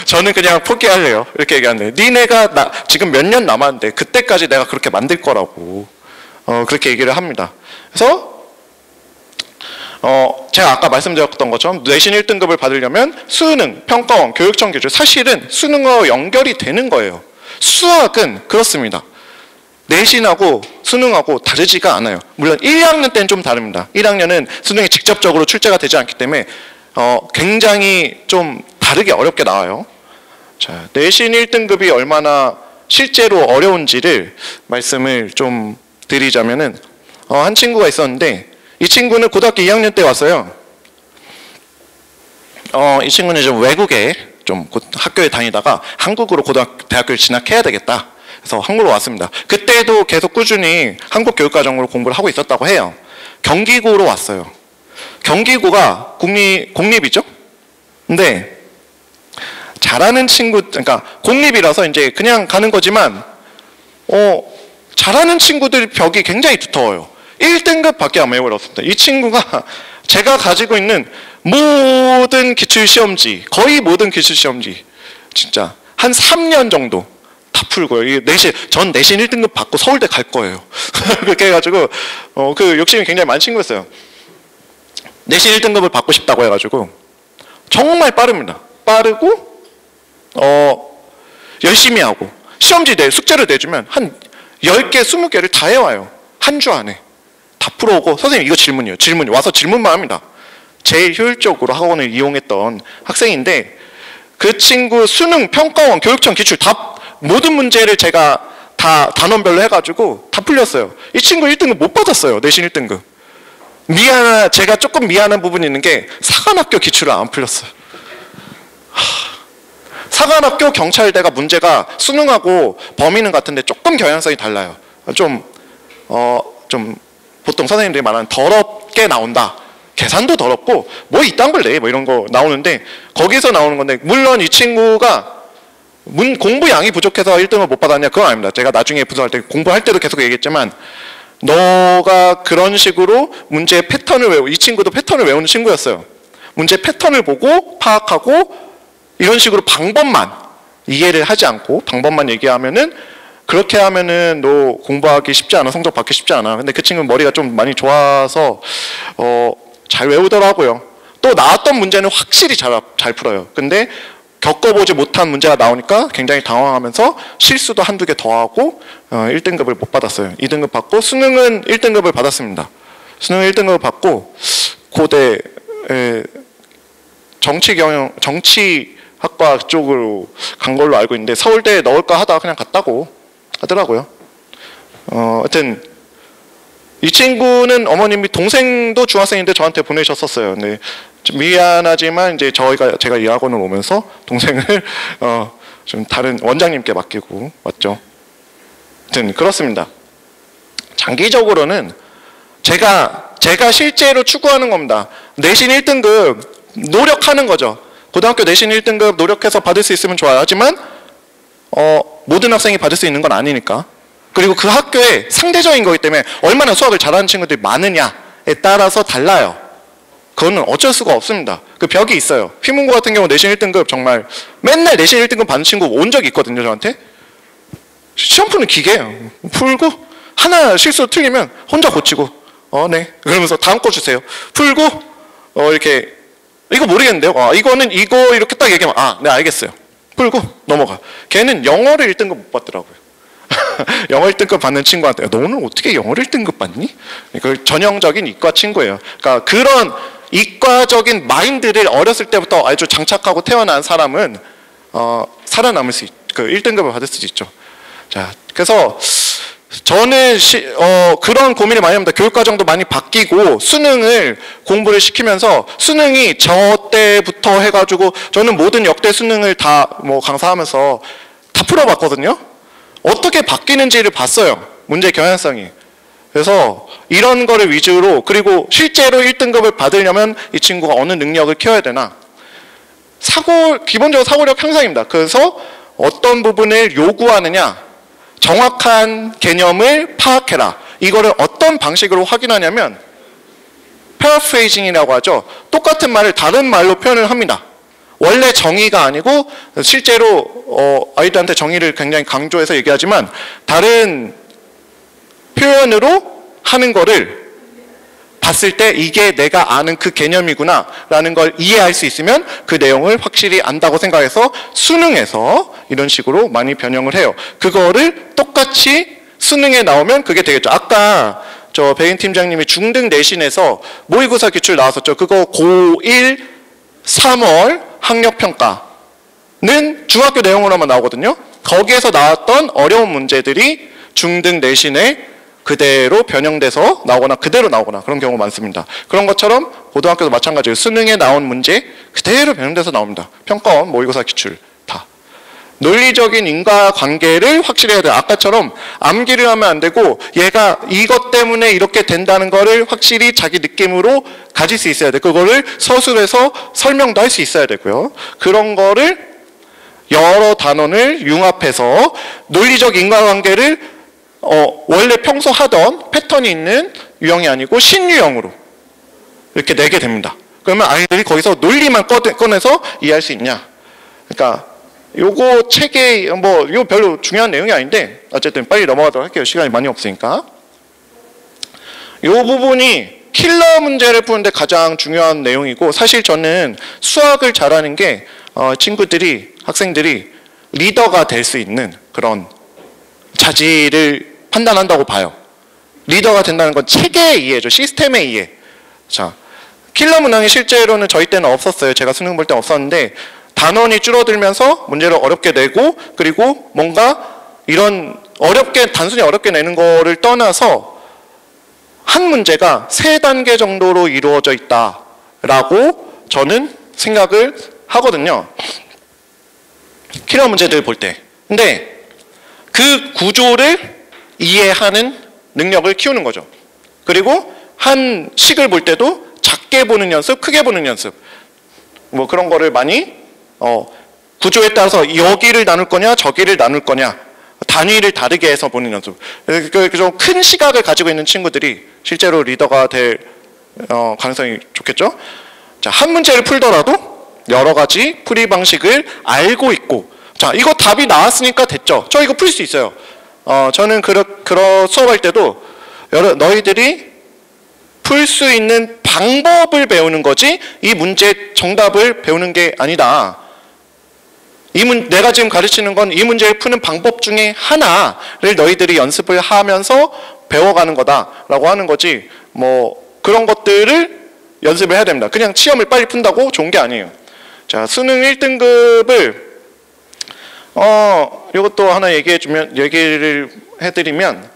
저는 그냥 포기할래요. 이렇게 얘기하는데, 니네가 지금 몇 년 남았는데 그때까지 내가 그렇게 만들 거라고 그렇게 얘기를 합니다. 그래서 제가 아까 말씀드렸던 것처럼 내신 1등급을 받으려면 수능, 평가원, 교육청 기준, 사실은 수능과 연결이 되는 거예요. 수학은 그렇습니다. 내신하고 수능하고 다르지가 않아요. 물론 1학년 때는 좀 다릅니다. 1학년은 수능이 직접적으로 출제가 되지 않기 때문에 굉장히 좀 다르게 어렵게 나와요. 자, 내신 1등급이 얼마나 실제로 어려운지를 말씀을 좀 드리자면은, 한 친구가 있었는데 이 친구는 고등학교 2학년 때 왔어요. 이 친구는 좀 외국에 좀 학교에 다니다가 한국으로 대학교를 진학해야 되겠다. 그래서 한국으로 왔습니다. 그때도 계속 꾸준히 한국 교육과정으로 공부를 하고 있었다고 해요. 경기고로 왔어요. 경기고가 공립이죠? 근데 잘하는 친구, 그러니까 공립이라서 이제 그냥 가는 거지만 잘하는 친구들 벽이 굉장히 두터워요. 1등급 밖에 안 외워졌습니다. 이 친구가 제가 가지고 있는 모든 기출시험지, 거의 모든 기출시험지 진짜 한 3년 정도 다 풀고요. 전 내신 1등급 받고 서울대 갈 거예요. 그렇게 해가지고 그 욕심이 굉장히 많은 친구였어요. 내신 1등급을 받고 싶다고 해가지고 정말 빠릅니다. 빠르고 열심히 하고 시험지 숙제를 내주면 한 10개, 20개를 다 해와요. 한 주 안에 다 풀어오고, 선생님 이거 질문이에요. 와서 질문만 합니다. 제일 효율적으로 학원을 이용했던 학생인데, 그 친구 수능, 평가원, 교육청, 기출 다 모든 문제를 제가 다 단원별로 해가지고 다 풀렸어요. 이 친구 1등급 못 받았어요. 내신 1등급. 제가 조금 미안한 부분이 있는 게 사관학교 기출을 안 풀렸어요. 사관학교 경찰대가 문제가 수능하고 범위는 같은데 조금 경향성이 달라요. 좀 보통 선생님들이 말하는 더럽게 나온다. 계산도 더럽고 뭐 이딴 걸 내, 뭐 이런 거 나오는데 거기서 나오는 건데, 물론 이 친구가 공부 양이 부족해서 1등을 못 받았냐, 그건 아닙니다. 제가 나중에 분석할 때 공부할 때도 계속 얘기했지만, 너가 그런 식으로 문제의 패턴을 외우고, 이 친구도 패턴을 외우는 친구였어요. 문제 패턴을 보고 파악하고 이런 식으로 방법만 이해를 하지 않고 방법만 얘기하면은, 그렇게 하면은 너 공부하기 쉽지 않아, 성적 받기 쉽지 않아. 근데 그 친구는 머리가 좀 많이 좋아서 잘 외우더라고요. 또 나왔던 문제는 확실히 잘 풀어요. 근데 겪어보지 못한 문제가 나오니까 굉장히 당황하면서 실수도 한두 개 더 하고 1등급을 못 받았어요. 2등급 받고 수능은 1등급을 받았습니다. 수능 1등급을 받고 고대 정치학과 쪽으로 간 걸로 알고 있는데, 서울대에 넣을까 하다가 그냥 갔다고 하더라고요. 하여튼 이 친구는 어머님이, 동생도 중학생인데 저한테 보내셨었어요. 근데 좀 미안하지만 이제 제가 이 학원을 오면서 동생을 좀 다른 원장님께 맡기고 왔죠. 아무튼 그렇습니다. 장기적으로는 제가 실제로 추구하는 겁니다. 내신 1등급 노력하는 거죠. 고등학교 내신 1등급 노력해서 받을 수 있으면 좋아요. 하지만 모든 학생이 받을 수 있는 건 아니니까. 그리고 그 학교에 상대적인 거기 때문에 얼마나 수학을 잘하는 친구들이 많으냐에 따라서 달라요. 그거는 어쩔 수가 없습니다. 그 벽이 있어요. 휘문고 같은 경우 내신 1등급 정말 맨날 내신 1등급 받는 친구 온 적이 있거든요. 저한테. 시험 푸는 기계예요. 풀고 하나 실수 틀리면 혼자 고치고 네 그러면서 다음 거 주세요. 풀고 이렇게 이거 모르겠는데요. 이거는 이거 이렇게 딱 얘기하면 네 알겠어요. 풀고 넘어가. 걔는 영어를 1등급 못 받더라고요. 영어 1등급 받는 친구한테 너는 어떻게 영어를 1등급 받니? 그 전형적인 이과 친구예요. 그러니까 그런 이과적인 마인드를 어렸을 때부터 아주 장착하고 태어난 사람은 살아남을 수 그 1등급을 받을 수 있죠. 자, 그래서 저는 그런 고민을 많이 합니다. 교육과정도 많이 바뀌고 수능을 공부를 시키면서 수능이 저 때부터 해가지고 저는 모든 역대 수능을 다 강사하면서 다 풀어봤거든요. 어떻게 바뀌는지를 봤어요. 문제 경향성이. 그래서 이런 거를 위주로 그리고 실제로 1등급을 받으려면 이 친구가 어느 능력을 키워야 되나 기본적으로 사고력 향상입니다. 그래서 어떤 부분을 요구하느냐 정확한 개념을 파악해라. 이거를 어떤 방식으로 확인하냐면 paraphrasing이라고 하죠. 똑같은 말을 다른 말로 표현을 합니다. 원래 정의가 아니고 실제로 아이들한테 정의를 굉장히 강조해서 얘기하지만 다른 표현으로 하는 거를 봤을 때 이게 내가 아는 그 개념이구나 라는 걸 이해할 수 있으면 그 내용을 확실히 안다고 생각해서 수능에서 이런 식으로 많이 변형을 해요. 그거를 똑같이 수능에 나오면 그게 되겠죠. 아까 저 백인 팀장님이 중등 내신에서 모의고사 기출 나왔었죠. 그거 고1 3월 학력평가는 중학교 내용으로만 나오거든요. 거기에서 나왔던 어려운 문제들이 중등 내신에 그대로 변형돼서 나오거나 그대로 나오거나 그런 경우가 많습니다. 그런 것처럼 고등학교도 마찬가지예요. 수능에 나온 문제 그대로 변형돼서 나옵니다. 평가원, 모의고사 기출 다. 논리적인 인과관계를 확실히 해야 돼요. 아까처럼 암기를 하면 안 되고 얘가 이것 때문에 이렇게 된다는 거를 확실히 자기 느낌으로 가질 수 있어야 돼요. 그거를 서술해서 설명도 할 수 있어야 되고요. 그런 거를 여러 단원을 융합해서 논리적 인과관계를 원래 평소 하던 패턴이 있는 유형이 아니고 신유형으로 이렇게 내게 됩니다. 그러면 아이들이 거기서 논리만 꺼내서 이해할 수 있냐. 그러니까 요거 책에 이거 별로 중요한 내용이 아닌데 어쨌든 빨리 넘어가도록 할게요. 시간이 많이 없으니까. 요 부분이 킬러 문제를 푸는데 가장 중요한 내용이고 사실 저는 수학을 잘하는 게 학생들이 리더가 될 수 있는 그런 자질을 판단한다고 봐요. 리더가 된다는 건 체계의 이해죠. 시스템의 이해. 자, 킬러 문항이 실제로는 저희 때는 없었어요. 제가 수능 볼 때 없었는데 단원이 줄어들면서 문제를 어렵게 내고 그리고 뭔가 이런 단순히 어렵게 내는 거를 떠나서 한 문제가 3단계 정도로 이루어져 있다라고 저는 생각을 하거든요. 킬러 문제들 볼 때. 근데 그 구조를 이해하는 능력을 키우는 거죠. 그리고 한 식을 볼 때도 작게 보는 연습, 크게 보는 연습 그런 거를 많이 구조에 따라서 여기를 나눌 거냐 저기를 나눌 거냐 단위를 다르게 해서 보는 연습. 좀 큰 시각을 가지고 있는 친구들이 실제로 리더가 될 가능성이 좋겠죠. 자, 한 문제를 풀더라도 여러 가지 풀이 방식을 알고 있고 자, 이거 답이 나왔으니까 됐죠. 저 이거 풀 수 있어요. 저는 그런 수업할 때도 너희들이 풀 수 있는 방법을 배우는 거지 이 문제 정답을 배우는 게 아니다. 내가 지금 가르치는 건 이 문제를 푸는 방법 중에 하나를 너희들이 연습을 하면서 배워가는 거다라고 하는 거지 그런 것들을 연습을 해야 됩니다. 그냥 시험을 빨리 푼다고 좋은 게 아니에요. 자, 수능 1등급을 이것도 하나 얘기를 해드리면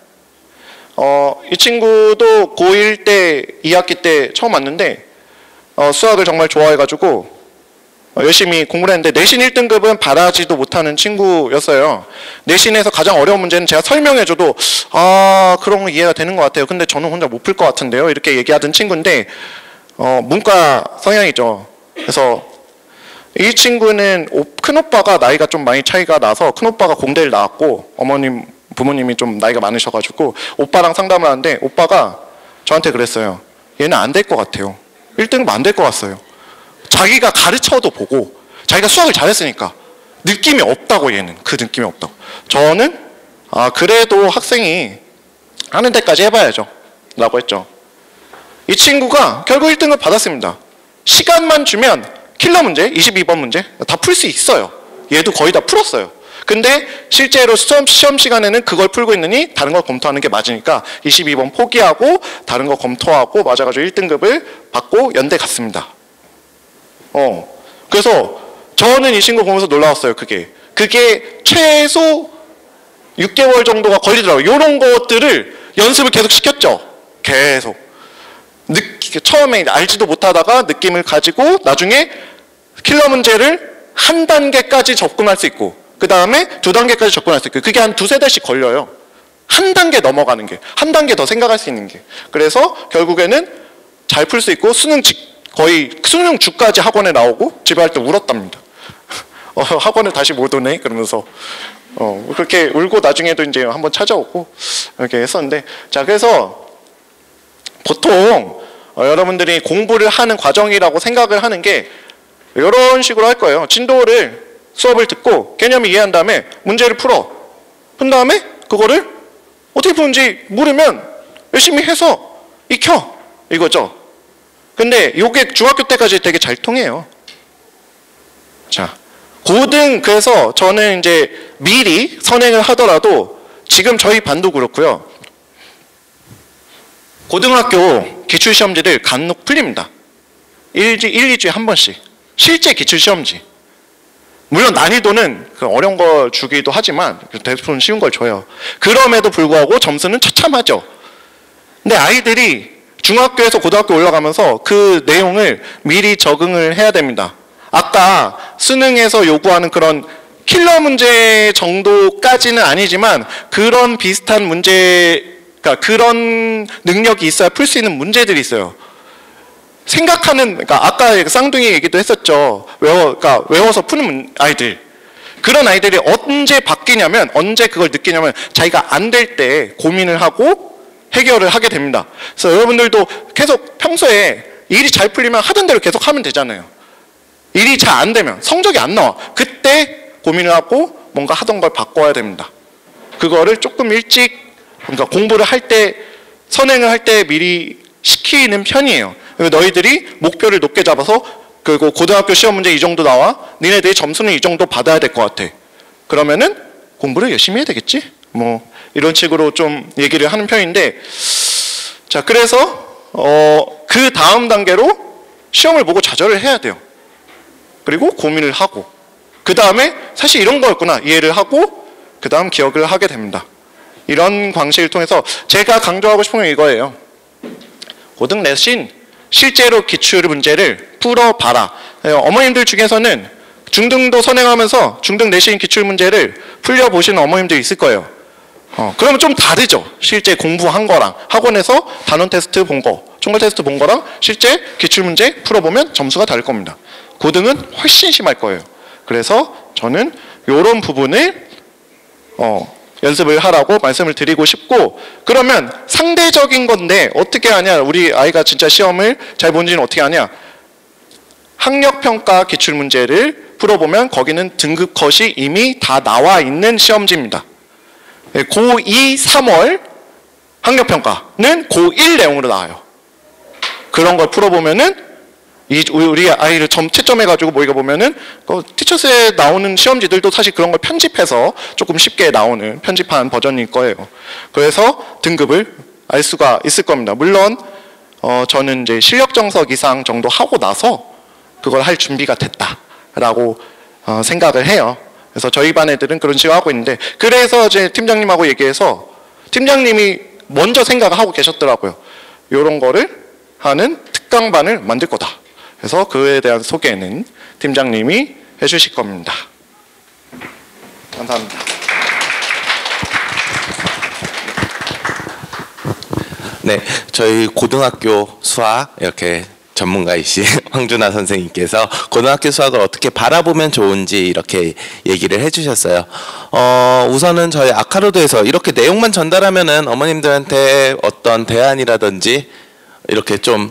이 친구도 고1 때 2학기 때 처음 왔는데 수학을 정말 좋아해가지고 열심히 공부를 했는데 내신 1등급은 바라지도 못하는 친구였어요. 내신에서 가장 어려운 문제는 제가 설명해줘도 그런 거 이해가 되는 것 같아요. 근데 저는 혼자 못 풀 것 같은데요. 이렇게 얘기하던 친구인데 문과 성향이죠. 그래서 이 친구는 큰오빠가 나이가 좀 많이 차이가 나서 큰오빠가 공대를 나왔고 부모님이 좀 나이가 많으셔가지고 오빠랑 상담을 하는데 오빠가 저한테 그랬어요. 얘는 안 될 것 같아요. 1등급 안 될 것 같아요. 자기가 가르쳐도 보고 자기가 수학을 잘했으니까 느낌이 없다고 얘는. 그 느낌이 없다고. 저는 그래도 학생이 하는 데까지 해봐야죠 라고 했죠. 이 친구가 결국 1등급 받았습니다. 시간만 주면 킬러 문제, 22번 문제 다 풀 수 있어요. 얘도 거의 다 풀었어요. 근데 실제로 시험 시간에는 그걸 풀고 있느니 다른 걸 검토하는 게 맞으니까 22번 포기하고 다른 거 검토하고 맞아가지고 1등급을 받고 연대 갔습니다. 그래서 저는 이 친구 보면서 놀라웠어요. 그게 최소 6개월 정도가 걸리더라고요. 이런 것들을 연습을 계속 시켰죠. 계속. 처음에 알지도 못하다가 느낌을 가지고 나중에 킬러 문제를 한 단계까지 접근할 수 있고 그 다음에 2단계까지 접근할 수 있고 그게 한 2-3달씩 걸려요. 한 단계 넘어가는 게. 한 단계 더 생각할 수 있는 게. 그래서 결국에는 잘 풀 수 있고 거의 수능 주까지 학원에 나오고 집에 갈 때 울었답니다. 학원에 다시 못 오네 그러면서 그렇게 울고 나중에도 이제 한번 찾아오고 이렇게 했었는데 자 그래서 보통 여러분들이 공부를 하는 과정이라고 생각을 하는 게 이런 식으로 할 거예요. 수업을 듣고 개념을 이해한 다음에 문제를 푼 다음에 그거를 어떻게 푸는지 모르면 열심히 해서 익혀 이거죠. 근데 이게 중학교 때까지 되게 잘 통해요. 자, 그래서 저는 이제 미리 선행을 하더라도 지금 저희 반도 그렇고요. 고등학교 기출시험지를 간혹 풀립니다. 2주에 한 번씩. 실제 기출시험지. 물론 난이도는 어려운 걸 주기도 하지만 대부분 쉬운 걸 줘요. 그럼에도 불구하고 점수는 처참하죠. 근데 아이들이 중학교에서 고등학교 올라가면서 그 내용을 미리 적응을 해야 됩니다. 아까 수능에서 요구하는 그런 킬러 문제 정도까지는 아니지만 그런 비슷한 문제, 그러니까 그런 능력이 있어야 풀 수 있는 문제들이 있어요. 그러니까 아까 쌍둥이 얘기도 했었죠. 외워서 푸는 아이들. 그런 아이들이 언제 바뀌냐면, 언제 그걸 느끼냐면 자기가 안 될 때 고민을 하고 해결을 하게 됩니다. 그래서 여러분들도 계속 평소에 일이 잘 풀리면 하던 대로 계속 하면 되잖아요. 일이 잘 안 되면, 성적이 안 나와. 그때 고민을 하고 뭔가 하던 걸 바꿔야 됩니다. 그거를 조금 일찍, 그러니까 공부를 할 때, 선행을 할 때 미리 시키는 편이에요. 너희들이 목표를 높게 잡아서 그리고 고등학교 시험 문제 이 정도 나와. 니네들이 점수는 이 정도 받아야 될 것 같아. 그러면은 공부를 열심히 해야 되겠지? 뭐 이런 식으로 좀 얘기를 하는 편인데, 자 그래서 그 다음 단계로 시험을 보고 좌절을 해야 돼요. 그리고 고민을 하고 그 다음에 사실 이런 거였구나 이해를 하고 그 다음 기억을 하게 됩니다. 이런 방식을 통해서 제가 강조하고 싶은 건 이거예요. 고등 내신 실제로 기출 문제를 풀어봐라. 어머님들 중에서는 중등도 선행하면서 중등 내신 기출 문제를 풀려보시는 어머님들 있을 거예요. 그러면 좀 다르죠. 실제 공부한 거랑 학원에서 단원 테스트 본 거, 총괄 테스트 본 거랑 실제 기출 문제 풀어보면 점수가 다를 겁니다. 고등은 훨씬 심할 거예요. 그래서 저는 이런 부분을 연습을 하라고 말씀을 드리고 싶고, 그러면 상대적인 건데 어떻게 하냐, 우리 아이가 진짜 시험을 잘 본지는 어떻게 하냐, 학력평가 기출문제를 풀어보면 거기는 등급 컷이 이미 다 나와 있는 시험지입니다. 고2, 3월 학력평가는 고1 내용으로 나와요. 그런 걸 풀어보면은 우리 아이를 채점해가지고 모의가 보면은 티처스에 나오는 시험지들도 사실 그런 걸 편집해서 조금 쉽게 나오는 편집한 버전일 거예요. 그래서 등급을 알 수가 있을 겁니다. 물론 저는 이제 실력 정석 이상 정도 하고 나서 그걸 할 준비가 됐다라고 생각을 해요. 그래서 저희 반 애들은 그런 식으로 하고 있는데, 그래서 제 팀장님하고 얘기해서 팀장님이 먼저 생각을 하고 계셨더라고요. 이런 거를 하는 특강반을 만들 거다. 그래서 그에 대한 소개는 팀장님이 해주실 겁니다. 감사합니다. 네, 저희 고등학교 수학 이렇게 전문가이신 황준하 선생님께서 고등학교 수학을 어떻게 바라보면 좋은지 이렇게 얘기를 해주셨어요. 우선은 저희 아카로드에서 이렇게 내용만 전달하면은 어머님들한테 어떤 대안이라든지 이렇게 좀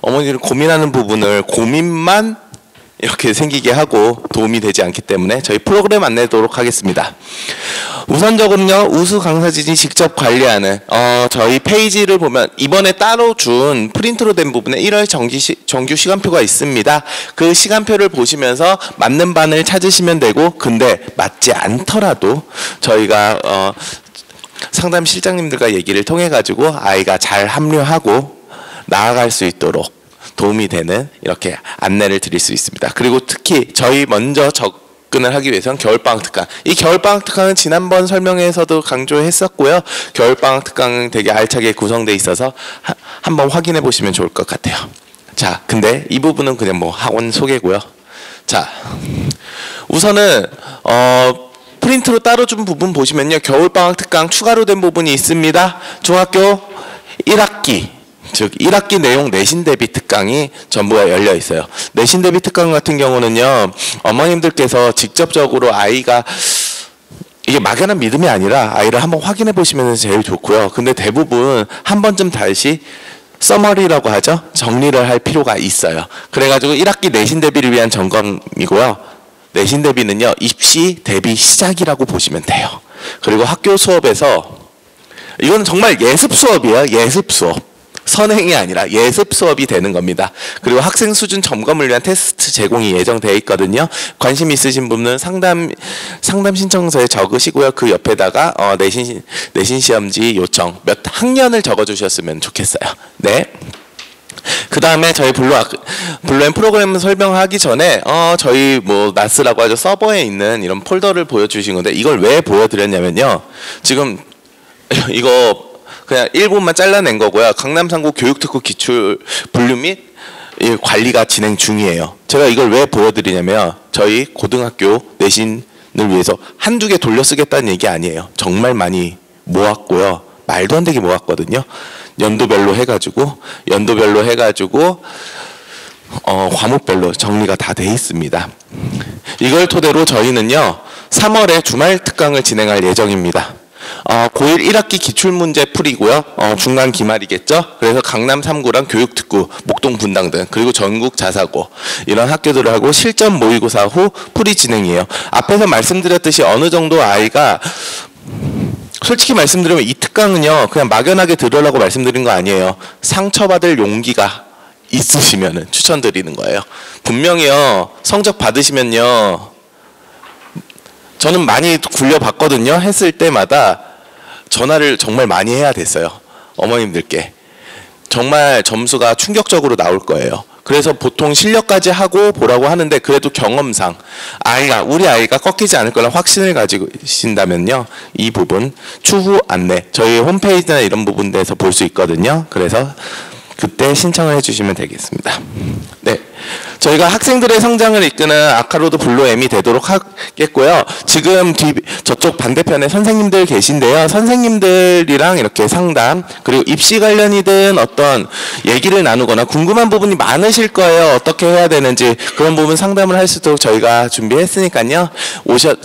어머니들이 고민하는 부분을 고민만 이렇게 생기게 하고 도움이 되지 않기 때문에 저희 프로그램 안내도록 하겠습니다. 우선적으로는요, 우수 강사진이 직접 관리하는 저희 페이지를 보면 이번에 따로 준 프린트로 된 부분에 1월 정규 시간표가 있습니다. 그 시간표를 보시면서 맞는 반을 찾으시면 되고, 근데 맞지 않더라도 저희가 상담 실장님들과 얘기를 통해 가지고 아이가 잘 합류하고 나아갈 수 있도록 도움이 되는 이렇게 안내를 드릴 수 있습니다. 그리고 특히 저희 먼저 접근을 하기 위해서는 겨울방학 특강. 이 겨울방학 특강은 지난번 설명회에서도 강조했었고요. 겨울방학 특강은 되게 알차게 구성되어 있어서 한번 확인해 보시면 좋을 것 같아요. 자, 근데 이 부분은 그냥 뭐 학원 소개고요. 자, 우선은 프린트로 따로 준 부분 보시면요, 겨울방학 특강 추가로 된 부분이 있습니다. 중학교 1학기 즉 1학기 내용 내신 대비 특강이 전부가 열려 있어요. 내신 대비 특강 같은 경우는요, 어머님들께서 직접적으로 아이가 이게 막연한 믿음이 아니라 아이를 한번 확인해 보시면 제일 좋고요. 근데 대부분 한 번쯤 다시 서머리라고 하죠. 정리를 할 필요가 있어요. 그래가지고 1학기 내신 대비를 위한 점검이고요. 내신 대비는요, 입시 대비 시작이라고 보시면 돼요. 그리고 학교 수업에서 이거는 정말 예습 수업이에요. 예습 수업. 선행이 아니라 예습 수업이 되는 겁니다. 그리고 학생 수준 점검을 위한 테스트 제공이 예정되어 있거든요. 관심 있으신 분은 상담 신청서에 적으시고요. 그 옆에다가 내신 시험지 요청 몇 학년을 적어주셨으면 좋겠어요. 네. 그 다음에 저희 블루엠 프로그램 설명하기 전에 저희 뭐 나스라고 하죠, 서버에 있는 이런 폴더를 보여주신 건데, 이걸 왜 보여드렸냐면요, 지금 이거 그냥 1분만 잘라낸 거고요. 강남상고 교육특구 기출 분류 및 관리가 진행 중이에요. 제가 이걸 왜 보여드리냐면, 저희 고등학교 내신을 위해서 한두 개 돌려쓰겠다는 얘기 아니에요. 정말 많이 모았고요. 말도 안 되게 모았거든요. 연도별로 해가지고 과목별로 정리가 다 돼 있습니다. 이걸 토대로 저희는요, 3월에 주말 특강을 진행할 예정입니다. 고1 1학기 기출문제 풀이고요. 중간 기말이겠죠. 그래서 강남 3구랑 교육특구, 목동 분당 등, 그리고 전국 자사고 이런 학교들을 하고 실전 모의고사 후 풀이 진행이에요. 앞에서 말씀드렸듯이 어느 정도 아이가, 솔직히 말씀드리면 이 특강은요, 그냥 막연하게 들으라고 말씀드린 거 아니에요. 상처받을 용기가 있으시면 추천드리는 거예요. 분명히요, 성적 받으시면요, 저는 많이 굴려봤거든요. 했을 때마다 전화를 정말 많이 해야 됐어요. 어머님들께. 정말 점수가 충격적으로 나올 거예요. 그래서 보통 실력까지 하고 보라고 하는데, 그래도 경험상 우리 아이가 꺾이지 않을 거라는 확신을 가지고 계신다면요, 이 부분 추후 안내 저희 홈페이지나 이런 부분에서 볼 수 있거든요. 그래서 그때 신청을 해주시면 되겠습니다. 네, 저희가 학생들의 성장을 이끄는 아카로드 블루엠이 되도록 하겠고요. 지금 저쪽 반대편에 선생님들 계신데요. 선생님들이랑 이렇게 상담, 그리고 입시 관련이든 어떤 얘기를 나누거나 궁금한 부분이 많으실 거예요. 어떻게 해야 되는지 그런 부분 상담을 할 수도 저희가 준비했으니까요.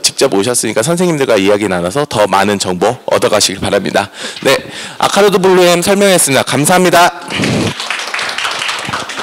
직접 오셨으니까 선생님들과 이야기 나눠서 더 많은 정보 얻어가시길 바랍니다. 네, 아카로드 블루엠 설명했습니다. 감사합니다.